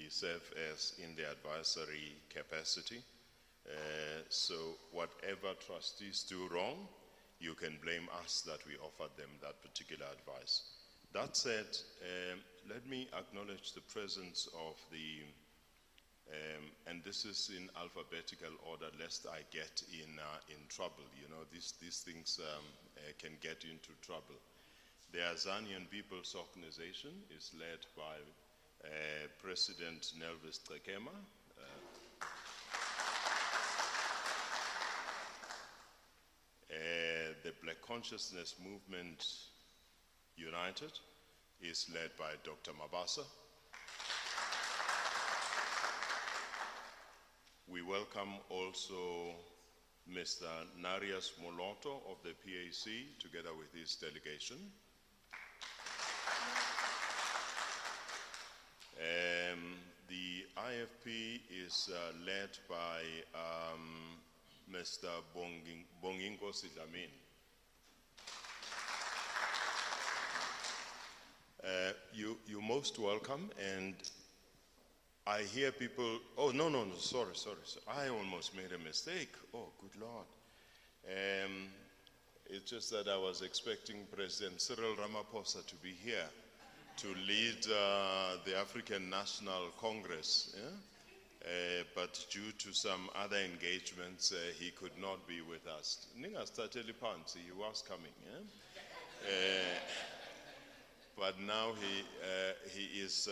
we serve as in the advisory capacity. So whatever trustees do wrong, you can blame us that we offered them that particular advice. That said, let me acknowledge the presence of the, and this is in alphabetical order, lest I get in trouble. You know, these things can get into trouble. The Azanian People's Organization is led by President NaLHISA. The Black Consciousness Movement United is led by Dr. Mabasa. We welcome also Mr. Narias Moloto of the PAC together with his delegation. The IFP is led by Mr. Bongingo Sidlamin. You're most welcome, and I hear people, oh, no, sorry. I almost made a mistake. Oh, good Lord. It's just that I was expecting President Cyril Ramaphosa to be here to lead the African National Congress, yeah? But due to some other engagements, he could not be with us. Ninga started Pansi, he was coming, yeah? But now he is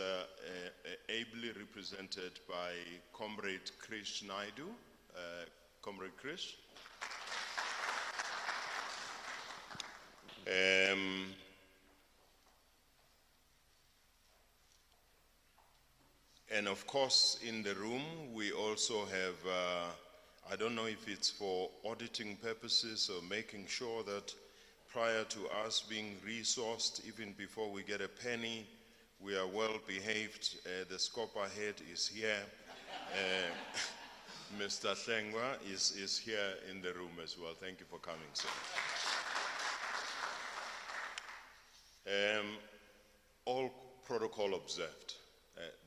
ably represented by Comrade Krish Naidu. Comrade Krish. And of course, in the room, we also have, I don't know if it's for auditing purposes or making sure that prior to us being resourced, even before we get a penny, we are well behaved. The Scopa head is here. Mr. Hlengwa is here in the room as well. Thank you for coming, sir. All protocol observed.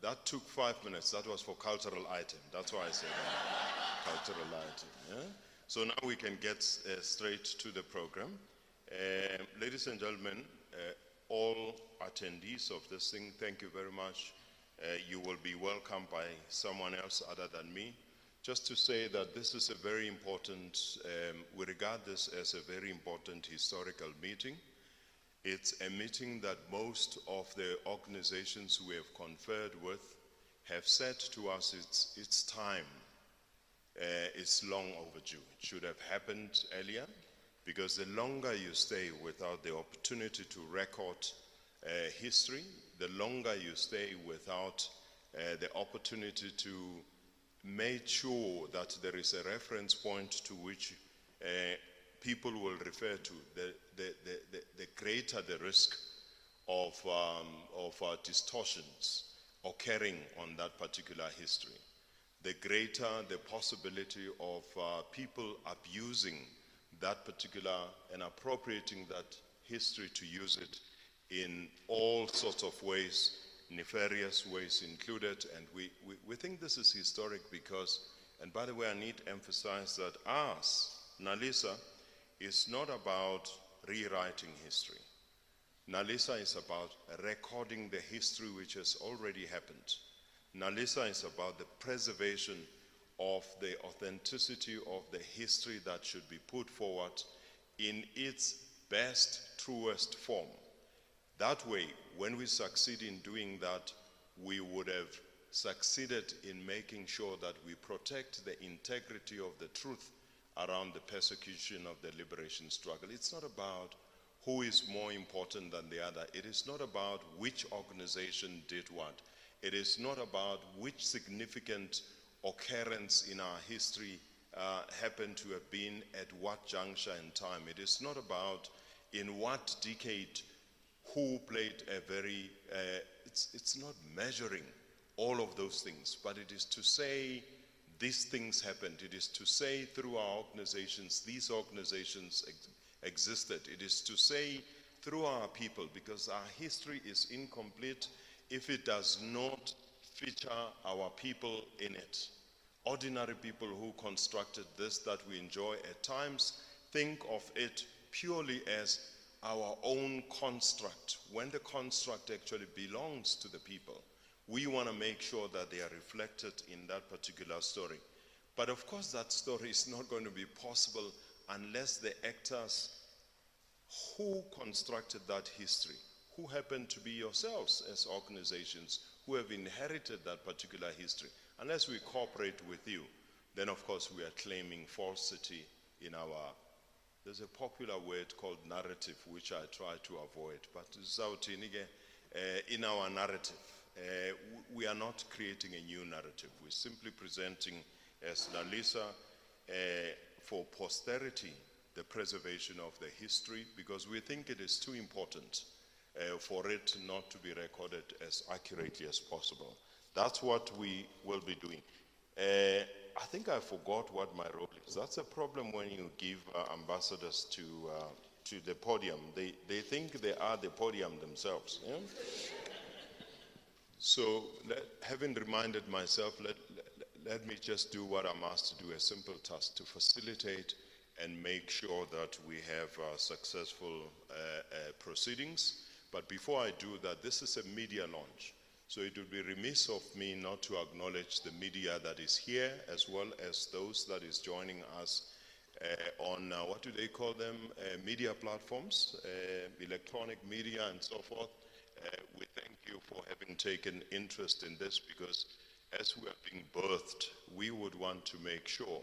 That took 5 minutes. That was for cultural item. That's why I said that. Cultural item. Yeah? So now we can get straight to the program. Ladies and gentlemen, all attendees of this thing, thank you very much. You will be welcomed by someone else other than me. Just to say that this is a very important, we regard this as a very important historical meeting. It's a meeting that most of the organizations we have conferred with have said to us it's time. It's long overdue. It should have happened earlier, because the longer you stay without the opportunity to record history, the longer you stay without the opportunity to make sure that there is a reference point to which people will refer to, the greater the risk of distortions occurring on that particular history, the greater the possibility of people abusing that particular and appropriating that history to use it in all sorts of ways, nefarious ways included. And we think this is historic because, and by the way, I need to emphasize that us, NaLHISA, is not about rewriting history. NaLHISA is about recording the history which has already happened. NaLHISA is about the preservation of the authenticity of the history that should be put forward in its best, truest form. That way, when we succeed in doing that, we would have succeeded in making sure that we protect the integrity of the truth around the persecution of the liberation struggle. It's not about who is more important than the other. It is not about which organization did what. It is not about which significant occurrence in our history happened to have been at what juncture in time. It is not about in what decade who played a very, it's not measuring all of those things, but it is to say these things happened. It is to say through our organizations, these organizations existed. It is to say through our people, because our history is incomplete if it does not feature our people in it. Ordinary people who constructed this that we enjoy at times think of it purely as our own construct, when the construct actually belongs to the people. We want to make sure that they are reflected in that particular story. But of course that story is not going to be possible unless the actors who constructed that history, who happen to be yourselves as organizations who have inherited that particular history, unless we cooperate with you, then of course we are claiming falsity in our, there's a popular word called narrative, which I try to avoid, but in our narrative, we are not creating a new narrative. We're simply presenting as NaLHISA for posterity the preservation of the history, because we think it is too important for it not to be recorded as accurately as possible. That's what we will be doing. I think I forgot what my role is. That's a problem when you give ambassadors to the podium. They think they are the podium themselves. Yeah? So having reminded myself, let me just do what I'm asked to do, a simple task to facilitate and make sure that we have successful proceedings. But before I do that, this is a media launch. So it would be remiss of me not to acknowledge the media that is here, as well as those that is joining us on, what do they call them, media platforms, electronic media and so forth. We thank you for having taken interest in this, because as we are being birthed, we would want to make sure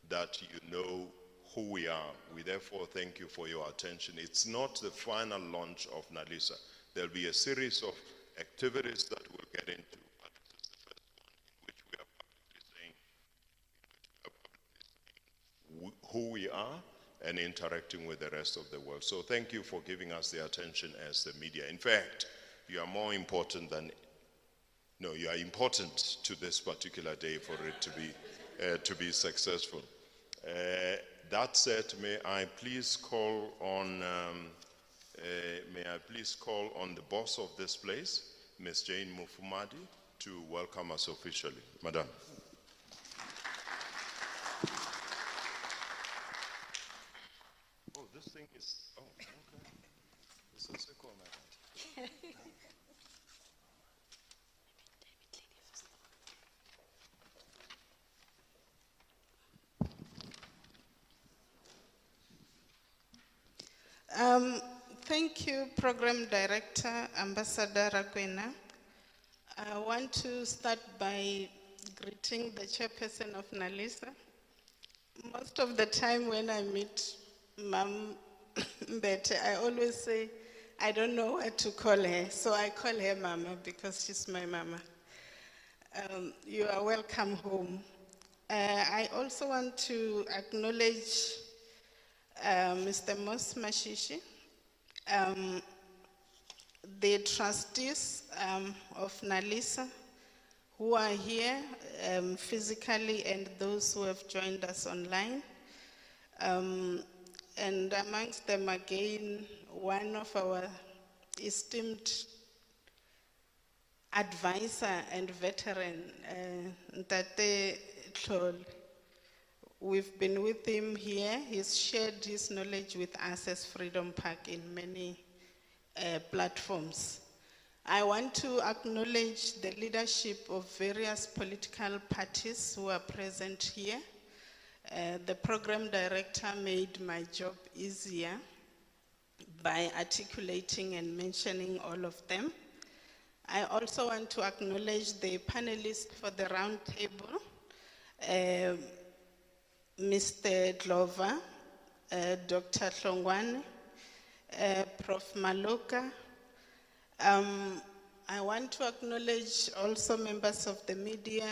that you know who we are. We therefore thank you for your attention. It's not the final launch of NaLHISA. There'll be a series of activities that we'll get into, but this is the first one in which we are publicly saying who we are and interacting with the rest of the world. So thank you for giving us the attention as the media. In fact, you are more important than, no, you are important to this particular day for it to be successful. That said, may I please call on the boss of this place, Ms. Jane Mufumadi, to welcome us officially. Madam. Oh, this thing is, oh, okay. This is a corner. Thank you, Program Director, Ambassador Rakwena. I want to start by greeting the chairperson of NaLHISA. Most of the time when I meet Mam Mbete, I always say, I don't know what to call her, so I call her Mama because she's my mama. You are welcome home. I also want to acknowledge Mr. Mos Mashishi, the trustees of NaLHISA who are here physically and those who have joined us online. And amongst them again, one of our esteemed advisor and veteran, Ntate Tlhol. We've been with him here. He's shared his knowledge with us as Freedom Park in many platforms. I want to acknowledge the leadership of various political parties who are present here. The program director made my job easier by articulating and mentioning all of them. I also want to acknowledge the panelists for the round table. Mr. Glover, Dr. Hlongwane, Prof. Maloka. I want to acknowledge also members of the media,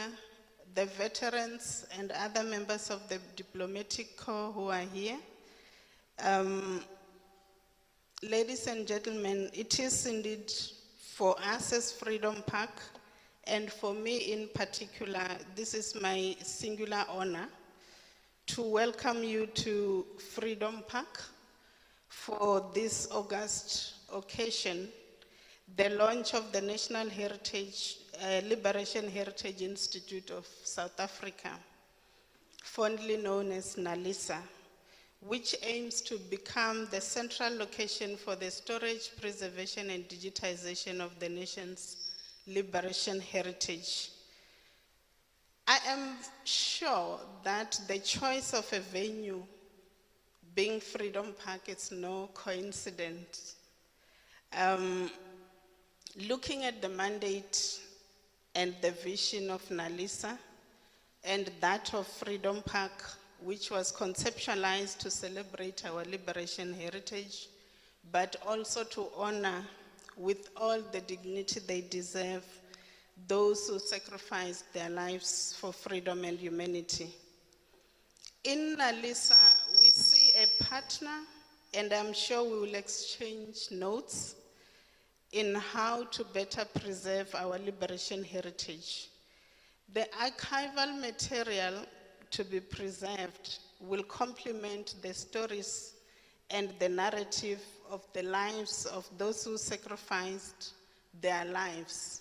the veterans, and other members of the diplomatic corps who are here. Ladies and gentlemen, it is indeed for us as Freedom Park, and for me in particular, this is my singular honor to welcome you to Freedom Park for this August occasion, the launch of the National Heritage, Liberation Heritage Institute of South Africa, fondly known as NaLHISA, which aims to become the central location for the storage, preservation, and digitization of the nation's liberation heritage. I am sure that the choice of a venue being Freedom Park is no coincidence. Looking at the mandate and the vision of NaLHISA and that of Freedom Park, which was conceptualized to celebrate our liberation heritage, but also to honor with all the dignity they deserve those who sacrificed their lives for freedom and humanity. In NaLHISA, we see a partner, and I'm sure we will exchange notes in how to better preserve our liberation heritage. The archival material to be preserved will complement the stories and the narrative of the lives of those who sacrificed their lives.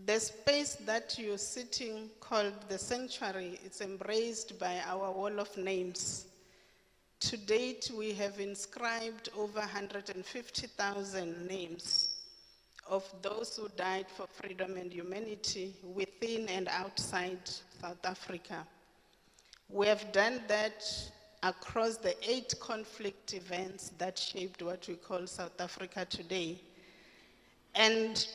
The space that you're sitting, called the sanctuary, is embraced by our wall of names. To date, we have inscribed over 150,000 names of those who died for freedom and humanity within and outside South Africa. We have done that across the 8 conflict events that shaped what we call South Africa today. And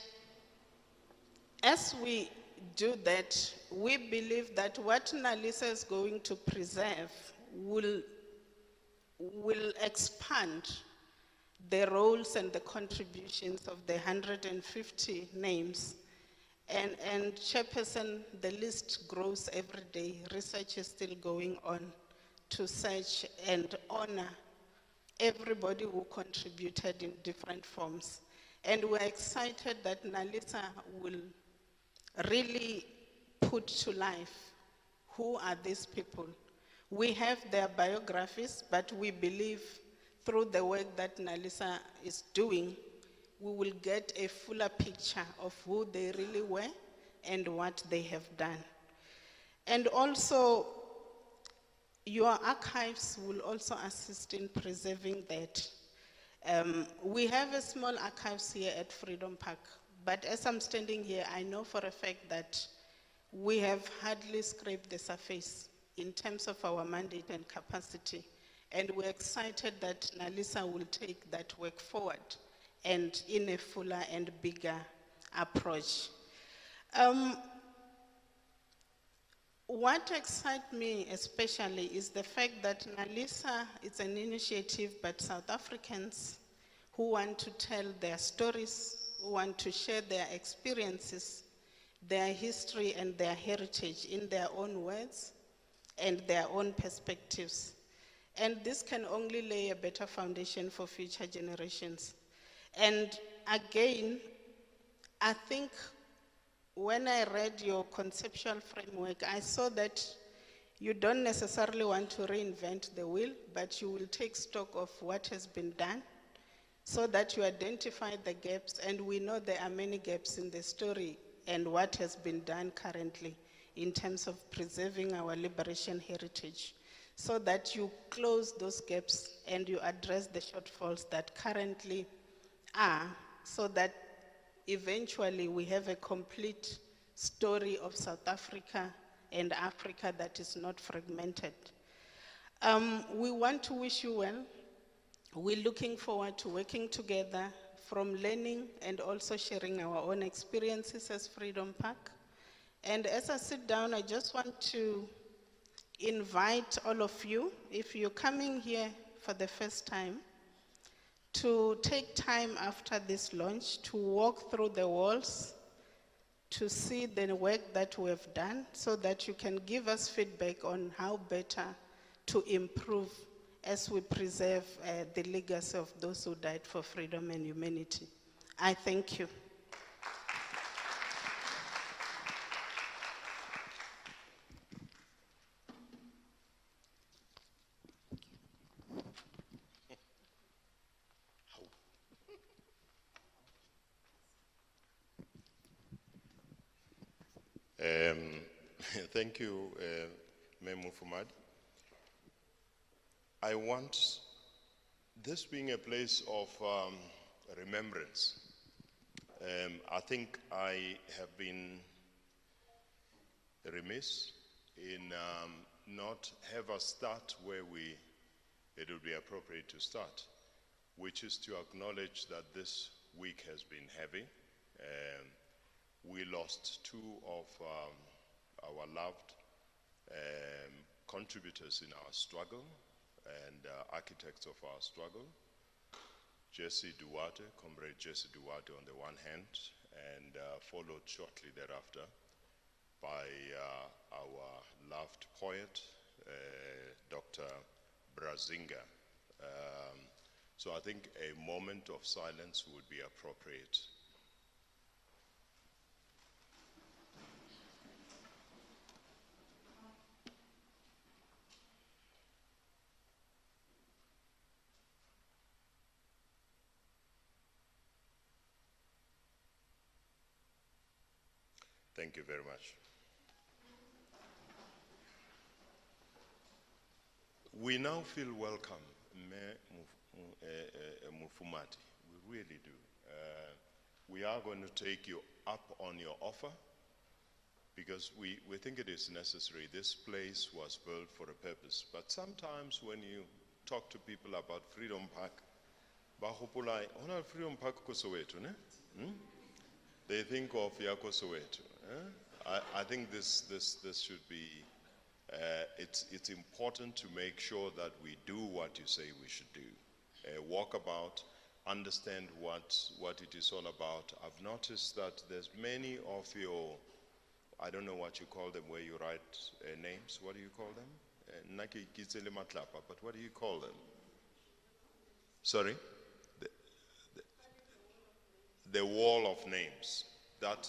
as we do that, we believe that what NaLHISA is going to preserve will expand the roles and the contributions of the 150 names. And Chairperson, the list grows every day. Research is still going on to search and honor everybody who contributed in different forms. And we're excited that NaLHISA will really put to life who are these people. We have their biographies, but we believe through the work that NaLHISA is doing, we will get a fuller picture of who they really were and what they have done. And also, your archives will also assist in preserving that. We have a small archives here at Freedom Park, but as I'm standing here, I know for a fact that we have hardly scraped the surface in terms of our mandate and capacity. And we're excited that NaLHISA will take that work forward and in a fuller and bigger approach. What excites me especially is the fact that NaLHISA is an initiative by South Africans who want to tell their stories, who want to share their experiences, their history and their heritage in their own words and their own perspectives. And this can only lay a better foundation for future generations. And again, I think when I read your conceptual framework, I saw that you don't necessarily want to reinvent the wheel, but you will take stock of what has been done so that you identify the gaps, and we know there are many gaps in the story and what has been done currently in terms of preserving our liberation heritage, so that you close those gaps and you address the shortfalls that currently are, so that eventually we have a complete story of South Africa and Africa that is not fragmented. We want to wish you well. We're looking forward to working together, from learning and also sharing our own experiences as Freedom Park. And as I sit down, I just want to invite all of you, if you're coming here for the first time, to take time after this launch to walk through the walls, to see the work that we have done, so that you can give us feedback on how better to improve as we preserve the legacy of those who died for freedom and humanity. I thank you. Thank you, Mayor Mufumad. I want this being a place of remembrance. I think I have been remiss in not have a start where it would be appropriate to start, which is to acknowledge that this week has been heavy. We lost two of our loved contributors in our struggle and architects of our struggle. Comrade Jesse Duarte on the one hand, and followed shortly thereafter by our loved poet, Dr. Brazinga. So I think a moment of silence would be appropriate. Thank you very much. We now feel welcome, Mufumati. We really do. We are going to take you up on your offer because we think it is necessary. This place was built for a purpose. But sometimes when you talk to people about Freedom Park, Freedom Park ko Soweto, ne? They think of Yako Soweto. I think this should be, it's important to make sure that we do what you say we should do. Walk about, understand what it is all about. I've noticed that there's many of your, I don't know what you call them, where you write names. What do you call them? Naki Kitsele Matlapa, but what do you call them? Sorry? The wall of names. That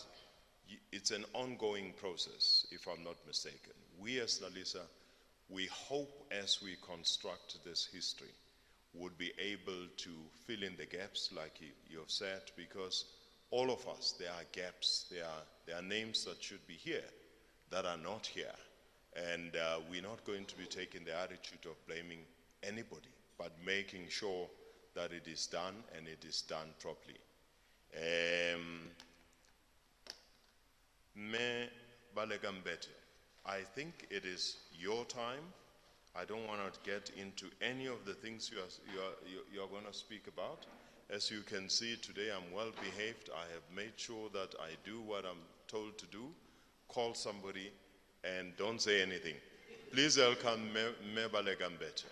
it's an ongoing process, if I'm not mistaken. We as NaLHISA, we hope as we construct this history, would be able to fill in the gaps like you have said, because all of us, there are gaps, there are names that should be here that are not here. And we're not going to be taking the attitude of blaming anybody, but making sure that it is done and it is done properly. Me Balegambete, I think it is your time. I don't want to get into any of the things you're going to speak about. As you can see today, I'm well behaved. I have made sure that I do what I'm told to do. Call somebody and don't say anything. Please welcome Me Balegambete.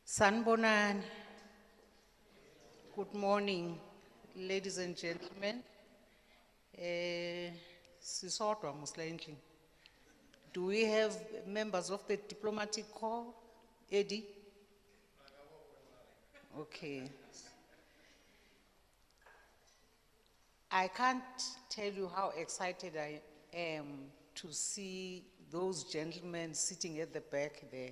Sanbonani. Good morning, ladies and gentlemen. Sisodwa Muslayindlini. Do we have members of the diplomatic corps? Eddie? Okay. I can't tell you how excited I am to see those gentlemen sitting at the back there.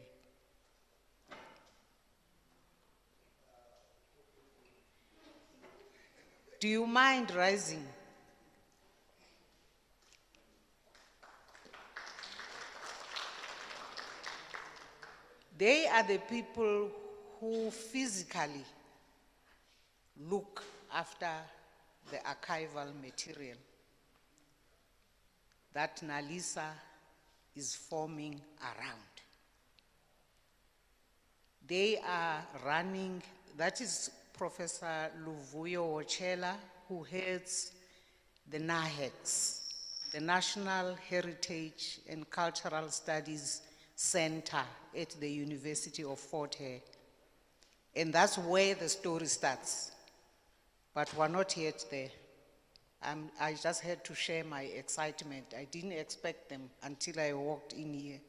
Do you mind rising? They are the people who physically look after the archival material that NaLHISA is forming around. They are running, that is Professor Luvuyo Wochela, who heads the NAHEX, the National Heritage and Cultural Studies Center at the University of Fort Hare. And that's where the story starts. But we're not yet there. I just had to share my excitement. I didn't expect them until I walked in here.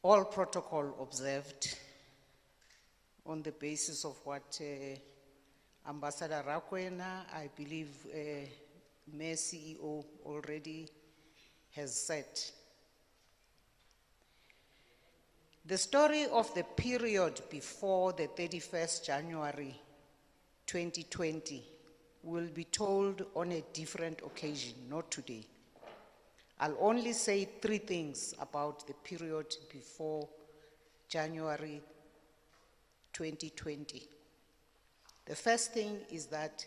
All protocol observed. on the basis of what Ambassador Rakwena, I believe Mayor CEO already has said. The story of the period before the 31st January 2020 will be told on a different occasion, not today. I'll only say 3 things about the period before January 2020. The first thing is that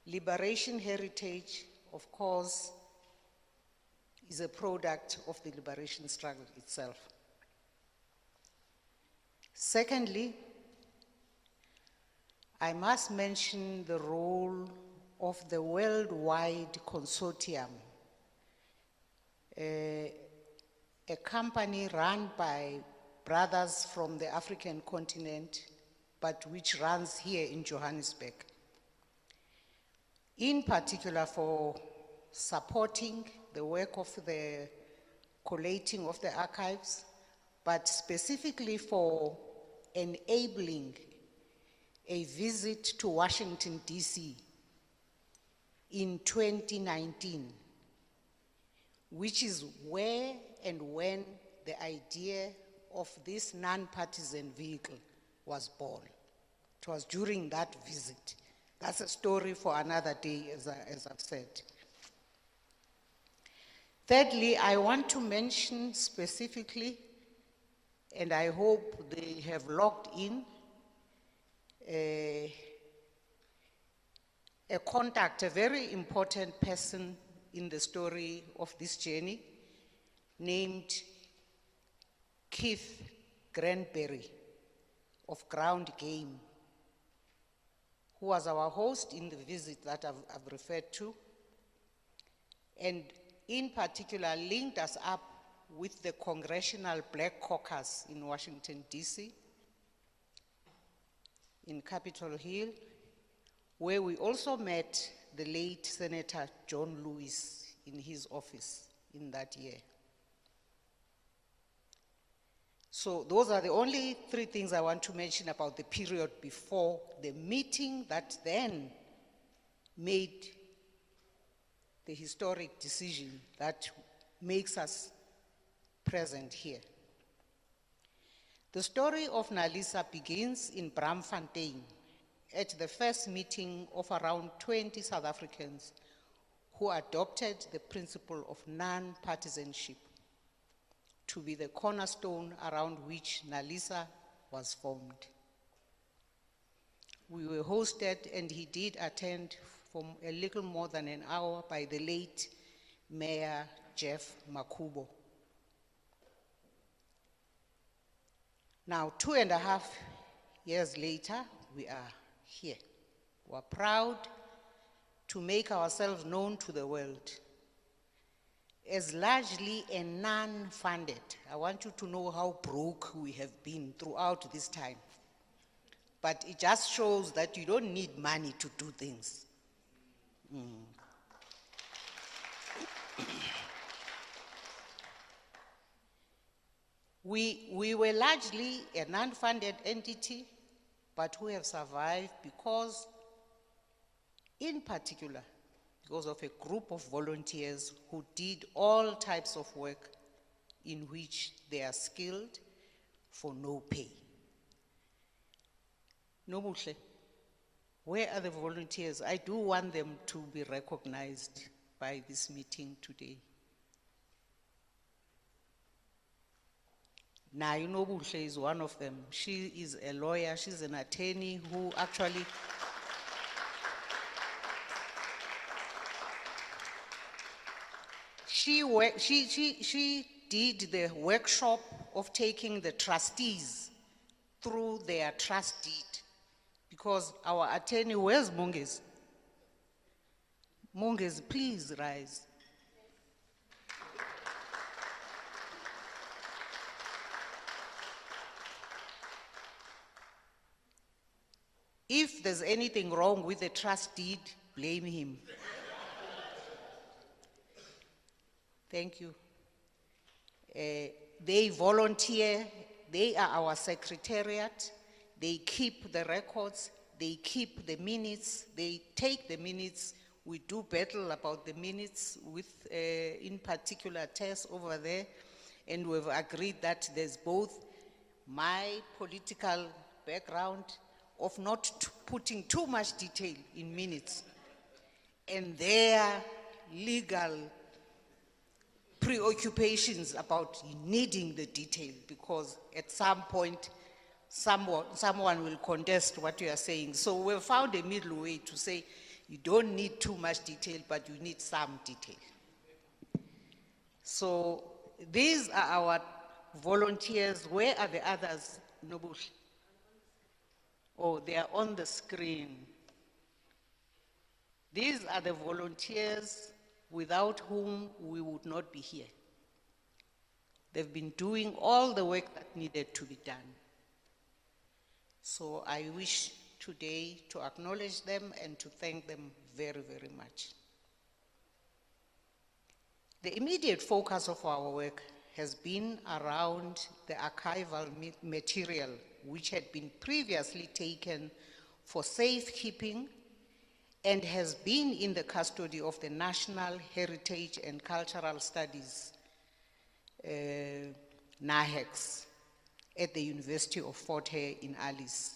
liberation heritage, of course, is a product of the liberation struggle itself. Secondly, I must mention the role of the worldwide consortium, a company run by brothers from the African continent, but which runs here in Johannesburg. In particular for supporting the work of the collating of the archives, but specifically for enabling a visit to Washington, D.C. in 2019, which is where and when the idea of this non-partisan vehicle was born. It was during that visit. That's a story for another day, as I've said. Thirdly, I want to mention specifically, and I hope they have logged in, a contact, a very important person in the story of this journey, named Keith Granberry of Ground Game, who was our host in the visit that I've referred to, and in particular linked us up with the Congressional Black Caucus in Washington, D.C., in Capitol Hill, where we also met the late Senator John Lewis in his office in that year. So those are the only 3 things I want to mention about the period before the meeting that then made the historic decision that makes us present here. The story of NaLHISA begins in Braamfontein at the first meeting of around 20 South Africans who adopted the principle of non-partisanship to be the cornerstone around which NaLHISA was formed. We were hosted, and he did attend for a little more than an hour, by the late Mayor Jeff Makubo. Now, 2.5 years later, we are here. We're proud to make ourselves known to the world as largely a non-funded. I want you to know how broke we have been throughout this time. But it just shows that you don't need money to do things. We were largely a non-funded entity, but we have survived because, in particular, because of a group of volunteers who did all types of work in which they are skilled for no pay. Nobuhle, where are the volunteers? I do want them to be recognized by this meeting today. Nayu Nobuhle is one of them. She is a lawyer, she's an attorney who actually she did the workshop of taking the trustees through their trust deed, because our attorney, where's Mongezi? Mongezi, please rise. If there's anything wrong with the trust deed, blame him. Thank you. They volunteer, they are our secretariat, they keep the records, they keep the minutes, they take the minutes. We do battle about the minutes with, in particular, Tess over there, and we've agreed that there's both my political background of not putting too much detail in minutes and their legal preoccupations about needing the detail, because at some point someone will contest what you are saying. So we've found a middle way to say you don't need too much detail, but you need some detail. So these are our volunteers. Where are the others, Nobuhle? Oh, they are on the screen. These are the volunteers without whom we would not be here. They've been doing all the work that needed to be done. So I wish today to acknowledge them and to thank them very, very much. The immediate focus of our work has been around the archival material which had been previously taken for safekeeping and has been in the custody of the National Heritage and Cultural Studies, NaHEX, at the University of Fort Hare in Alice.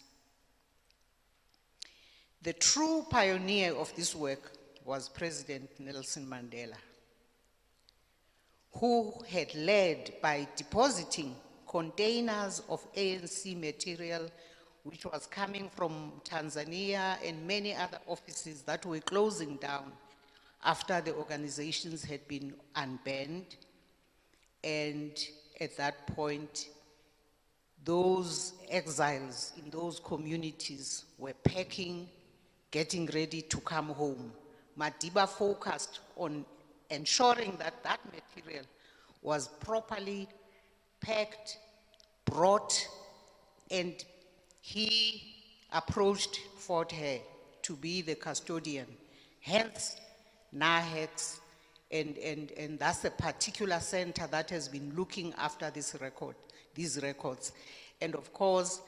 The true pioneer of this work was President Nelson Mandela, who had led by depositing containers of ANC material which was coming from Tanzania and many other offices that were closing down after the organizations had been unbanned. And at that point, those exiles in those communities were packing, getting ready to come home. Madiba focused on ensuring that that material was properly packed, brought, and he approached Fort Hare to be the custodian. Hence, NaHEX, and that's a particular center that has been looking after these records. And of course,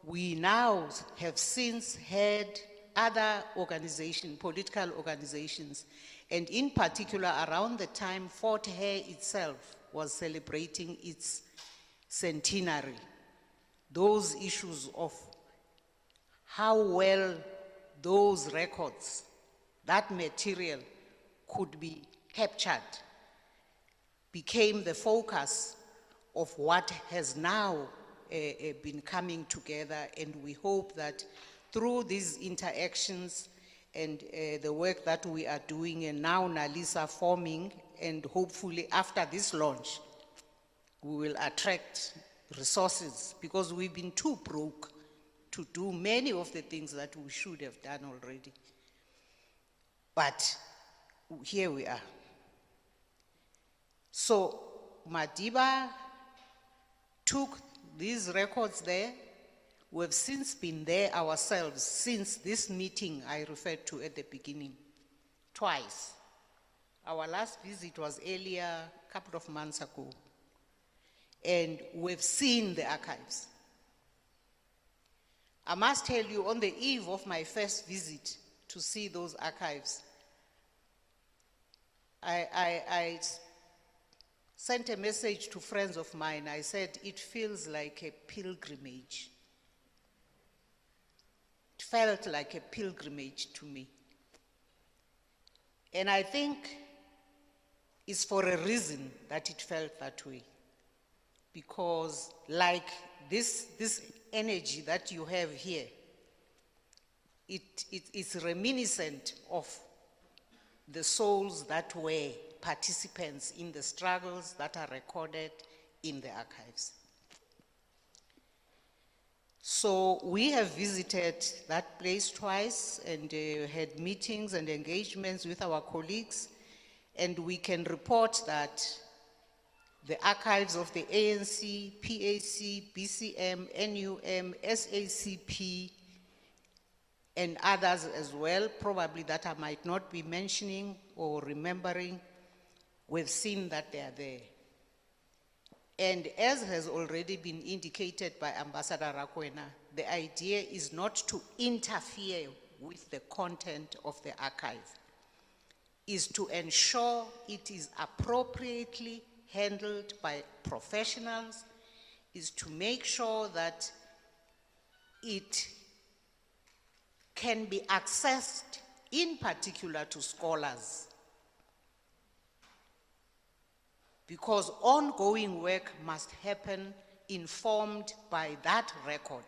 we now have since had other organizations, political organizations, and in particular around the time Fort Hare itself was celebrating its centenary, those issues of how well those records, that material could be captured, became the focus of what has now been coming together. And we hope that through these interactions and the work that we are doing, and now NaLHISA forming, and hopefully after this launch, we will attract resources, because we've been too broke to do many of the things that we should have done already. But here we are. So Madiba took these records there. We've since been there ourselves since this meeting I referred to at the beginning, twice. Our last visit was earlier, a couple of months ago. And we've seen the archives. I must tell you, on the eve of my first visit to see those archives, I sent a message to friends of mine. I said, it feels like a pilgrimage. It felt like a pilgrimage to me. And I think it's for a reason that it felt that way. Because like this energy that you have here, it's reminiscent of the souls that were participants in the struggles that are recorded in the archives. So we have visited that place twice and had meetings and engagements with our colleagues, and we can report that the archives of the ANC, PAC, BCM, NUM, SACP, and others as well, probably that I might not be mentioning or remembering, we've seen that they are there. And as has already been indicated by Ambassador Rakwena, the idea is not to interfere with the content of the archive, is to ensure it is appropriately handled by professionals, is to make sure that it can be accessed, in particular to scholars. Because ongoing work must happen informed by that record,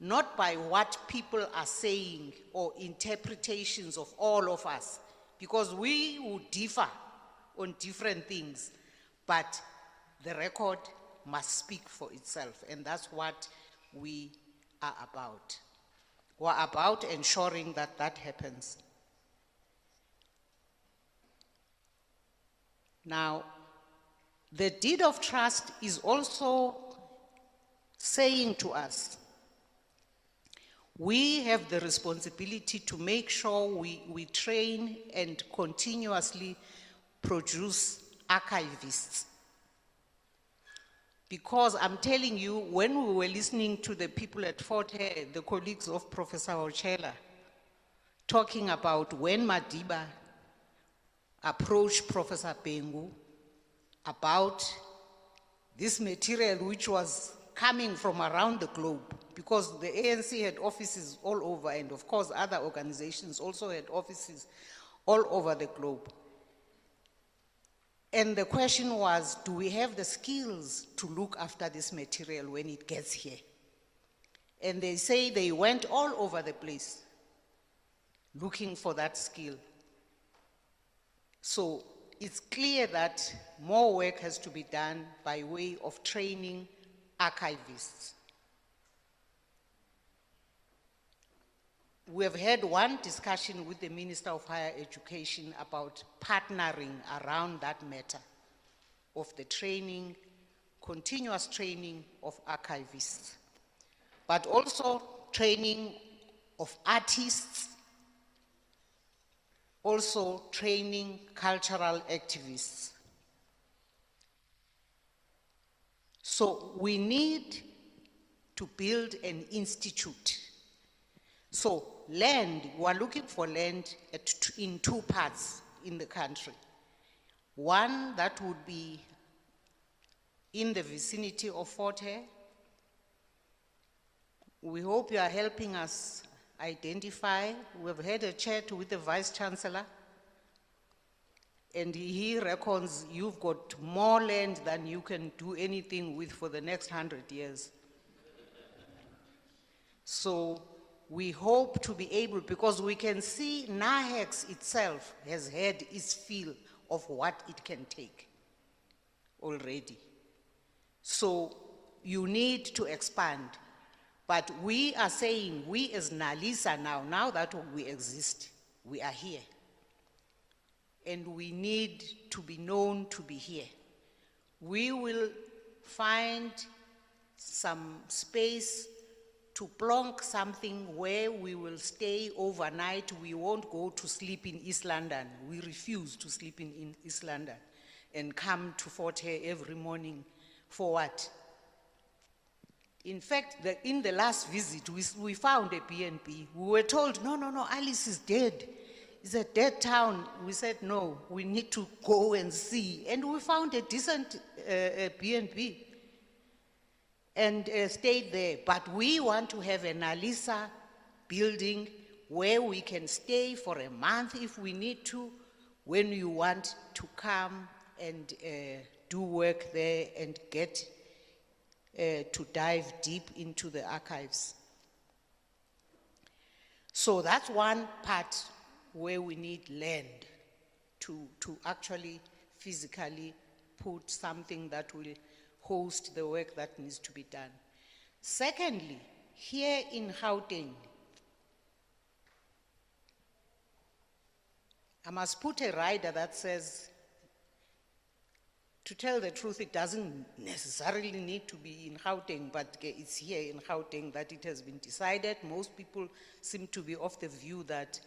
not by what people are saying or interpretations of all of us, because we would differ on different things, but the record must speak for itself, and that's what we are about. We're about ensuring that that happens. Now, the deed of trust is also saying to us, we have the responsibility to make sure we train and continuously produce archivists. Because I'm telling you, when we were listening to the people at Fort Hare, the colleagues of Professor Ochela, talking about when Madiba approached Professor Bengu about this material which was coming from around the globe, because the ANC had offices all over, and of course other organizations also had offices all over the globe. And the question was, do we have the skills to look after this material when it gets here? And they say they went all over the place looking for that skill. So it's clear that more work has to be done by way of training archivists. We have had one discussion with the Minister of Higher Education about partnering around that matter of the training, continuous training of archivists, but also training of artists, also training cultural activists. So we need to build an institute. So land, we are looking for land in two parts in the country. One that would be in the vicinity of Fort Hare. We hope you are helping us identify. We've had a chat with the Vice Chancellor, and he reckons you've got more land than you can do anything with for the next 100 years. So we hope to be able, because we can see NaHEX itself has had its feel of what it can take already. So you need to expand. But we are saying, we as NaLHISA now that we exist, we are here. And we need to be known to be here. We will find some space to plonk something where we will stay overnight. We won't go to sleep in East London. We refuse to sleep in East London and come to Fort Hare every morning. For what? In fact, in the last visit, we found a B&B. We were told, no, Alice is dead. It's a dead town. We said, no, we need to go and see. And we found a decent B&B and stayed there. But we want to have an NaLHISA building where we can stay for a month if we need to, when you want to come and do work there and get to dive deep into the archives. So that's one part where we need land to actually physically put something that will host the work that needs to be done. Secondly, here in Gauteng, I must put a rider that says, to tell the truth, it doesn't necessarily need to be in Gauteng, but it's here in Gauteng that it has been decided. Most people seem to be of the view that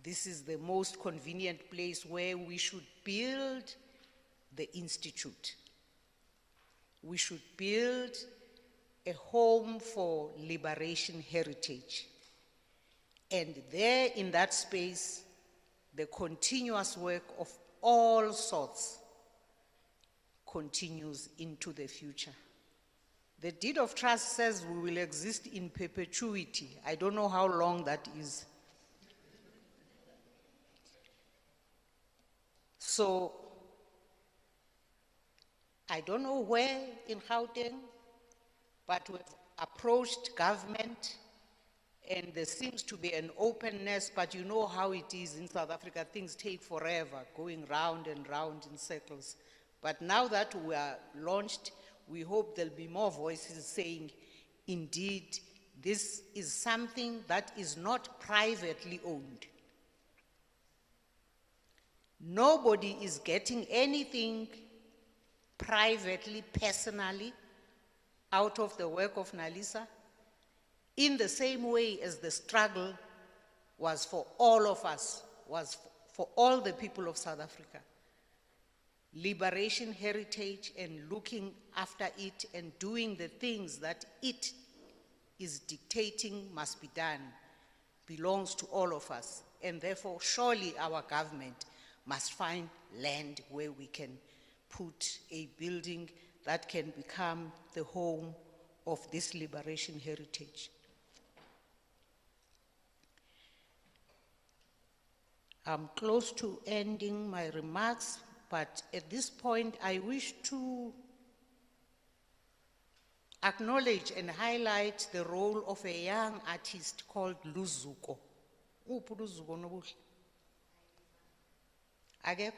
this is the most convenient place where we should build the institute. we should build a home for liberation heritage. And there in that space, the continuous work of all sorts continues into the future. The deed of trust says we will exist in perpetuity. I don't know how long that is. So, I don't know where in Gauteng, but we've approached government and there seems to be an openness, but you know how it is in South Africa, things take forever, going round and round in circles. But now that we are launched, we hope there'll be more voices saying, indeed, this is something that is not privately owned. Nobody is getting anything privately, personally, out of the work of NaLHISA, in the same way as the struggle was for all of us, was for all the people of South Africa. Liberation heritage and looking after it and doing the things that it is dictating must be done belongs to all of us. And therefore, surely our government must find land where we can put a building that can become the home of this liberation heritage. I'm close to ending my remarks, but at this point I wish to acknowledge and highlight the role of a young artist called Luzuko. Uphi uLuzuko Nobuhle? Akekho?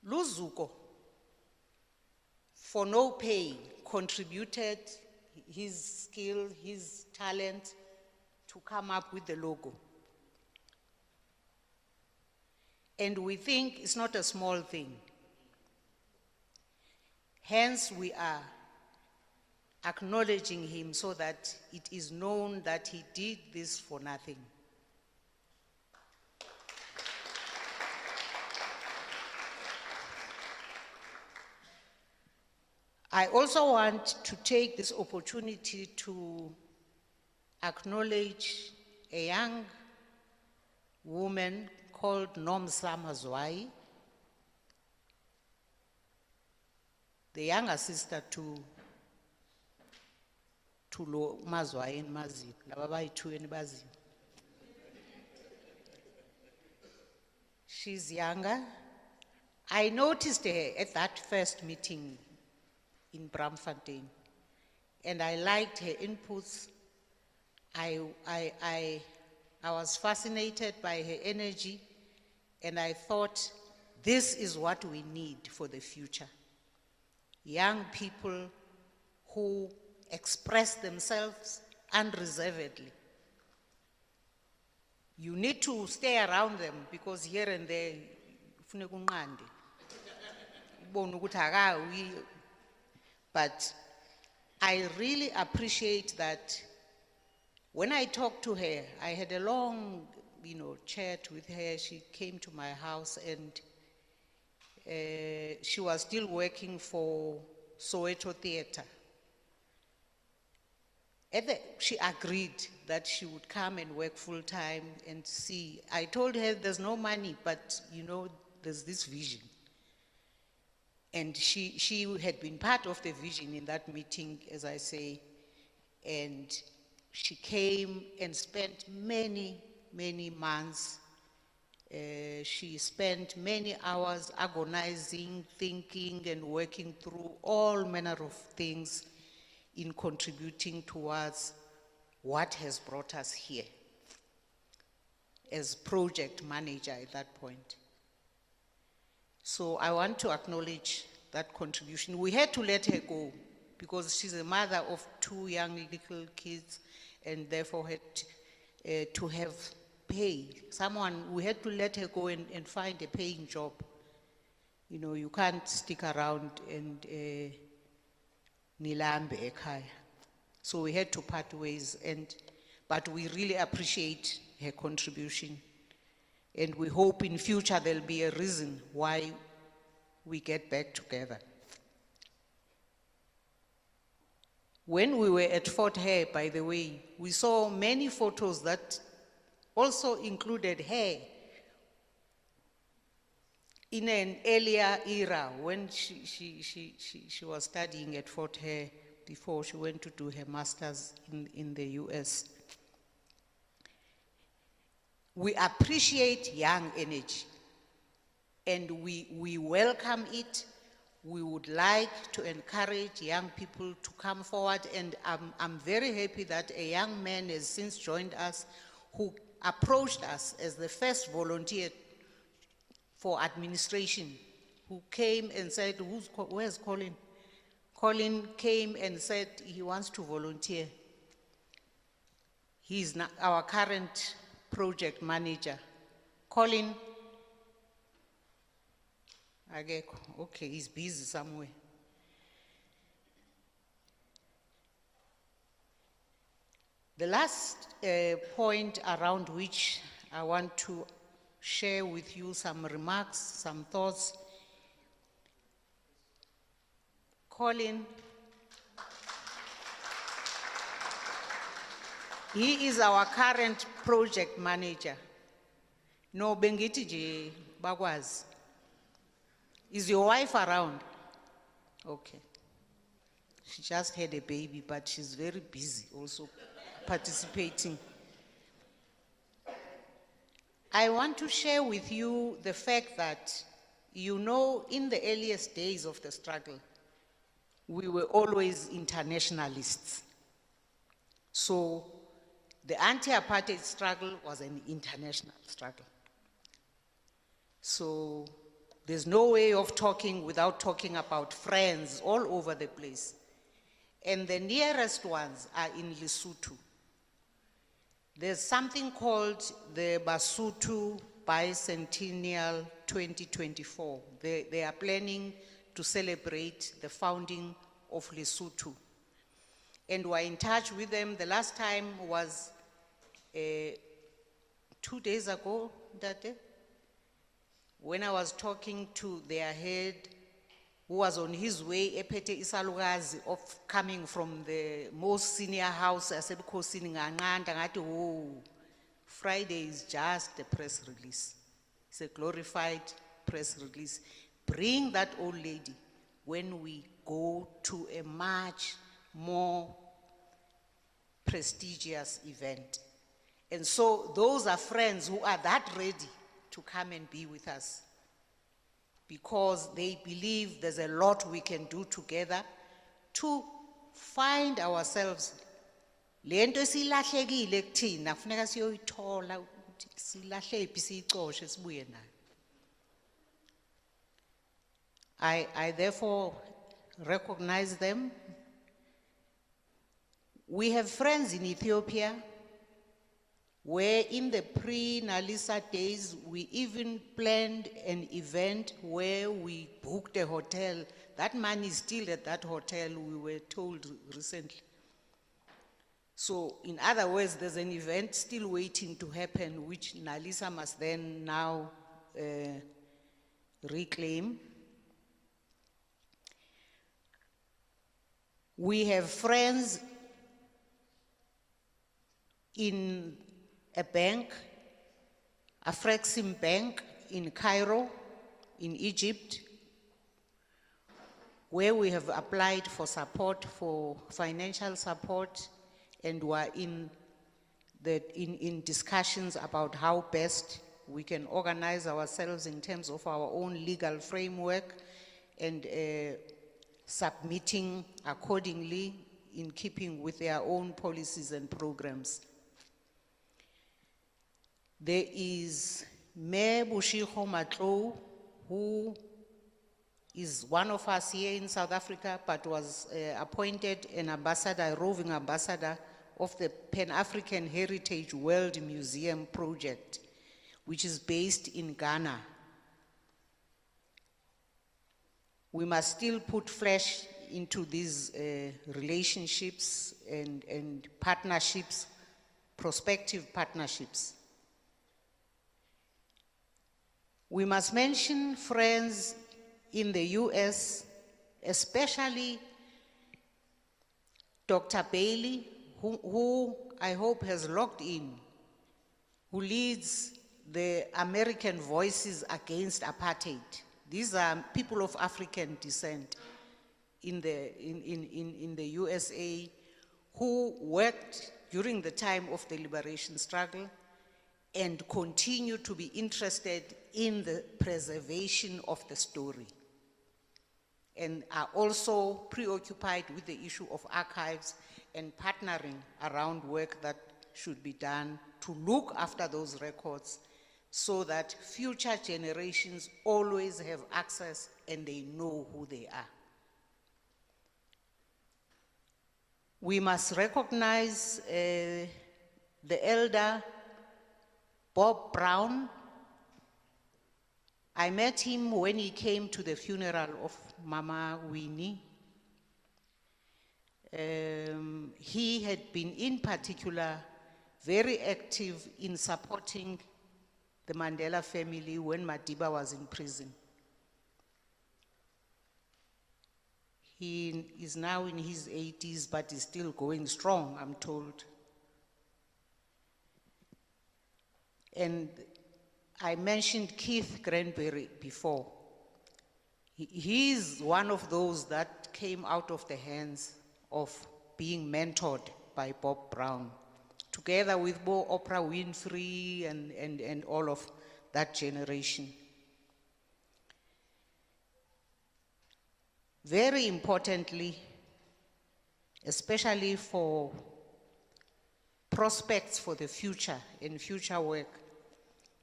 Luzuko, for no pay, contributed his skill, his talent to come up with the logo. And we think it's not a small thing. Hence, we are acknowledging him so that it is known that he did this for nothing. I also want to take this opportunity to acknowledge a young woman called NaLHISA Mazwai, the younger sister to lo Mazwai in Mazip, lababayi-2 enibaziyo. She's younger. I noticed her at that first meeting in Braamfontein, and I liked her inputs. I was fascinated by her energy, and I thought, this is what we need for the future. Young people who express themselves unreservedly. You need to stay around them because here and there, but I really appreciate that. When I talked to her, I had a long, chat with her. She came to my house and she was still working for Soweto Theatre. She agreed that she would come and work full time and see. I told her there's no money, but there's this vision. And she had been part of the vision in that meeting, as I say, and she came and spent many, many months. She spent many hours agonizing, thinking, and working through all manner of things in contributing towards what has brought us here as project manager at that point. So I want to acknowledge that contribution. We had to let her go because she's a mother of 2 young little kids and therefore had to have pay. We had to let her go and find a paying job. You can't stick around and nilambe ekhaya. So we had to part ways, but we really appreciate her contribution. And we hope in future there'll be a reason why we get back together. When we were at Fort Hare, by the way, we saw many photos that also included her in an earlier era when she was studying at Fort Hare before she went to do her master's in the US. We appreciate young energy and we welcome it. We would like to encourage young people to come forward, and I'm very happy that a young man has since joined us who approached us as the first volunteer for administration, who came and said, where's Colin? Colin came and said he wants to volunteer. He's now our current project manager. Colin, okay, he's busy somewhere. The last point around which I want to share with you some remarks, some thoughts. Colin, he is our current project manager. No, Bengiti je Bagwaz. Is your wife around? Okay. She just had a baby, but she's very busy also participating. I want to share with you the fact that, you know, in the earliest days of the struggle, we were always internationalists. So the anti-apartheid struggle was an international struggle. So there's no way of talking without talking about friends all over the place. And the nearest ones are in Lesotho. There's something called the Basotho Bicentennial 2024. They are planning to celebrate the founding of Lesotho. And we're in touch with them. The last time was 2 days ago, that day, when I was talking to their head, who was on his way, ephethe isalukazi, of coming from the most senior house, asebukhosini nganqanda ngathi, oh, Friday is just a press release. It's a glorified press release. Bring that old lady when we go to a much more prestigious event. And so those are friends who are that ready to come and be with us, because they believe there's a lot we can do together to find ourselves. Lento silahlekile kuthina kufuneka siyoyithola ukuthi silahlephi siyixoshe sibuye nayo. I therefore recognize them. We have friends in Ethiopia where in the pre-NaLHISA days, we even planned an event where we booked a hotel. That money is still at that hotel, we were told recently. So in other words, there's an event still waiting to happen, which NaLHISA must then now reclaim. We have friends in a bank, Afrexim Bank in Cairo, in Egypt, where we have applied for support, for financial support, and we're in discussions about how best we can organize ourselves in terms of our own legal framework and submitting accordingly in keeping with their own policies and programs. There is Mayor Bushiho Matlo, who is one of us here in South Africa, but was appointed an ambassador, a roving ambassador of the Pan-African Heritage World Museum project, which is based in Ghana. We must still put flesh into these relationships and partnerships, prospective partnerships. We must mention friends in the US, especially Dr. Bailey, who I hope has logged in, who leads the American Voices Against Apartheid. These are people of African descent in the USA who worked during the time of the liberation struggle and continue to be interested in the preservation of the story, and are also preoccupied with the issue of archives and partnering around work that should be done to look after those records so that future generations always have access and they know who they are. We must recognize the elder Bob Brown. I met him when he came to the funeral of Mama Winnie. He had been in particular very active in supporting the Mandela family when Madiba was in prison. He is now in his 80s, but is still going strong, I'm told. And I mentioned Keith Granberry before. He is one of those that came out of the hands of being mentored by Bob Brown, together with Oprah Winfrey and all of that generation. Very importantly, especially for prospects for the future and future work,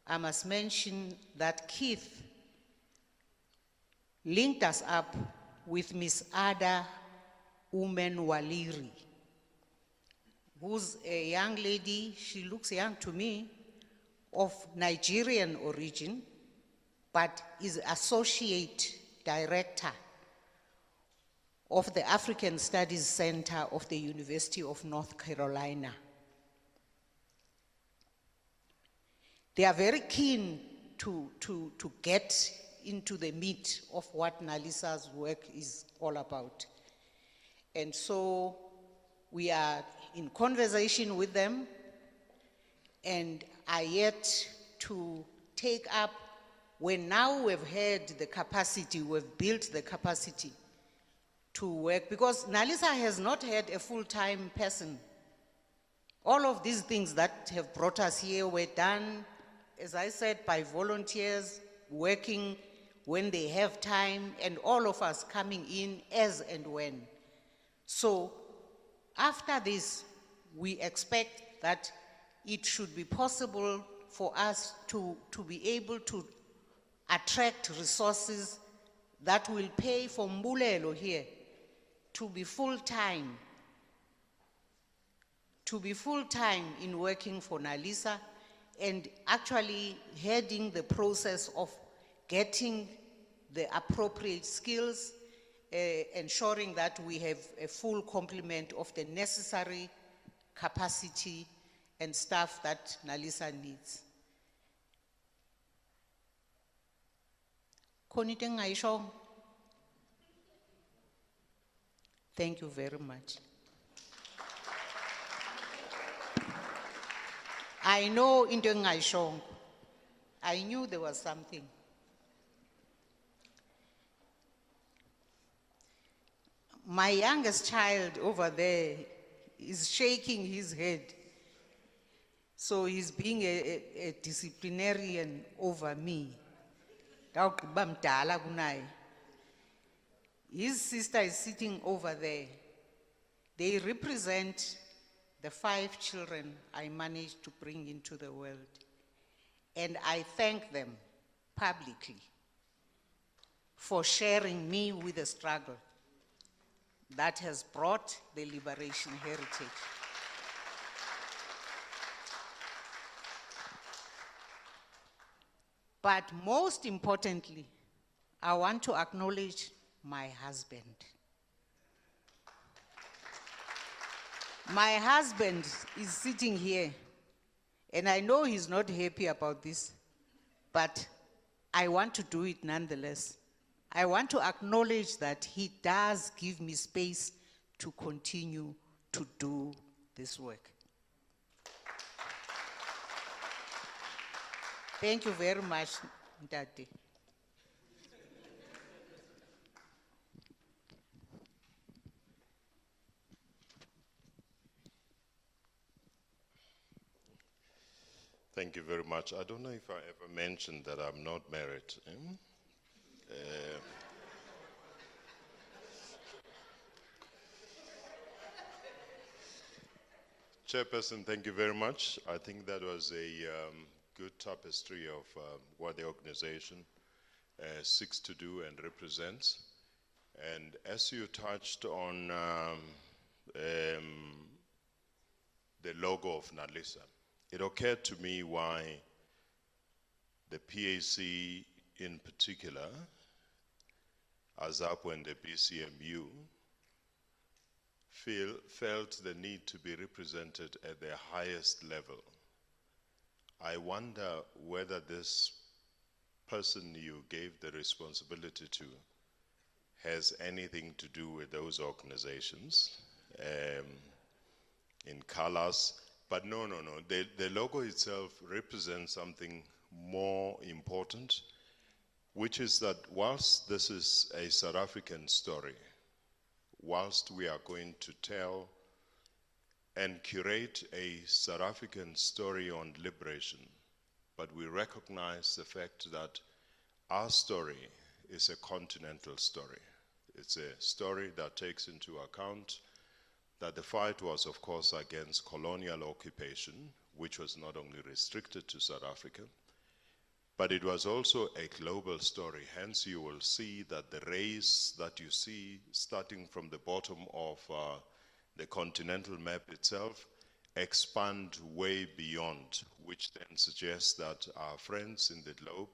I must mention that Keith linked us up with Miss Ada Waliri, who's a young lady, she looks young to me, of Nigerian origin, but is associate director of the African Studies Center of the University of North Carolina. They are very keen to get into the meat of what NaLHISA's work is all about. And so we are in conversation with them and are yet to take up, when now we've had the capacity, we've built the capacity to work, because NaLHISA has not had a full-time person. All of these things that have brought us here were done, as I said, by volunteers working when they have time, and all of us coming in as and when. So after this, we expect that it should be possible for us to be able to attract resources that will pay for Mbulelo here to be full-time in working for NaLHISA and actually heading the process of getting the appropriate skills, ensuring that we have a full complement of the necessary capacity and staff that NaLHISA needs. Thank you very much. I know into Ngaishong. I knew there was something. My youngest child over there is shaking his head. So he's being a disciplinarian over me. His sister is sitting over there. They represent the 5 children I managed to bring into the world. And I thank them publicly for sharing me with the struggle that has brought the liberation heritage. But most importantly, I want to acknowledge my husband. My husband is sitting here, and I know he's not happy about this, but I want to do it nonetheless. I want to acknowledge that he does give me space to continue to do this work. Thank you very much, Ndati. Thank you very much. I don't know if I ever mentioned that I'm not married. Chairperson, thank you very much. I think that was a good tapestry of what the organization seeks to do and represents. And as you touched on the logo of NaLHISA, it occurred to me why the PAC in particular, ASAPO and the BCMU, felt the need to be represented at the highest level. I wonder whether this person you gave the responsibility to has anything to do with those organizations in colors. But no. The logo itself represents something more important, which is that whilst this is a South African story, whilst we are going to tell and curate a South African story on liberation, but we recognize the fact that our story is a continental story. It's a story that takes into account that the fight was, of course, against colonial occupation, which was not only restricted to South Africa, but it was also a global story. Hence, you will see that the race that you see starting from the bottom of the continental map itself expand way beyond, which then suggests that our friends in the globe,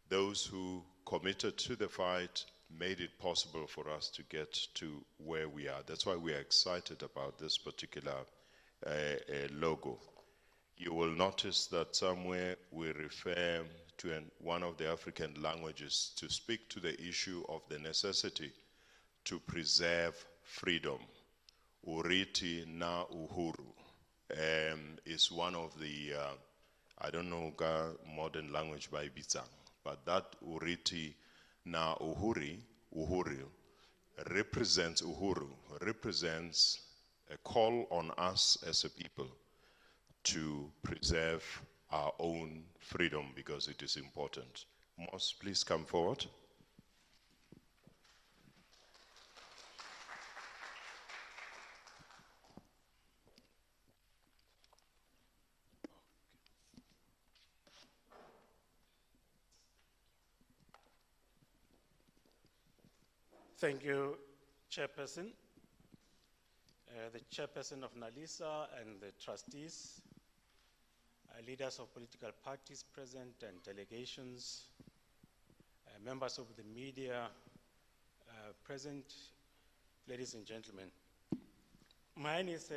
those who committed to the fight, made it possible for us to get to where we are. That's why we are excited about this particular logo. You will notice that somewhere we refer to one of the African languages to speak to the issue of the necessity to preserve freedom. Uriti na uhuru is one of the, I don't know modern language by Bitsang, but that uriti na uhuru represents a call on us as a people to preserve our own freedom because it is important. Moss, please come forward. Thank you, Chairperson. The Chairperson of NaLHISA and the trustees, leaders of political parties present and delegations, members of the media present, ladies and gentlemen. Mine is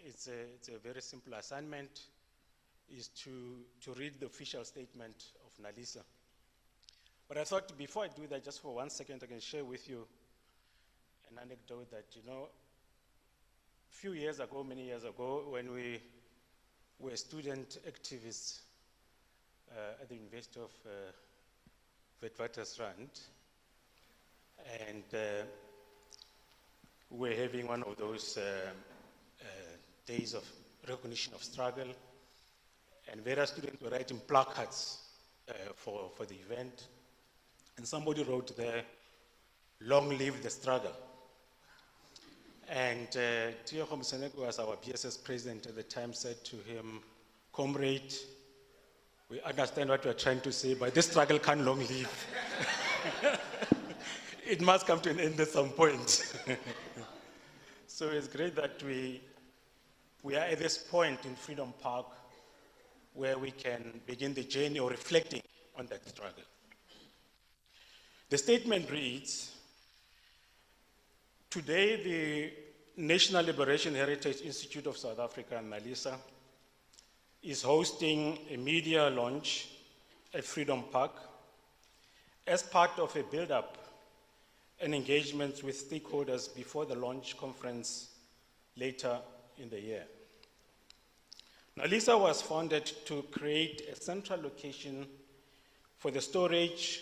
it's a very simple assignment, is to read the official statement of NaLHISA. But I thought before I do that, just for 1 second, I can share with you an anecdote that, many years ago, when we were student activists at the University of Witwatersrand, and we were having one of those days of recognition of struggle, and various students were writing placards for the event. And somebody wrote there, "Long live the struggle." And Tio Khomsenek was our BSS president at the time, said to him, "Comrade, we understand what you are trying to say, but this struggle can't long live. It must come to an end at some point." So it's great that we are at this point in Freedom Park where we can begin the journey of reflecting on that struggle. The statement reads, "Today, the National Liberation Heritage Institute of South Africa, NaLHISA, is hosting a media launch at Freedom Park as part of a build-up and engagements with stakeholders before the launch conference later in the year. NaLHISA was founded to create a central location for the storage,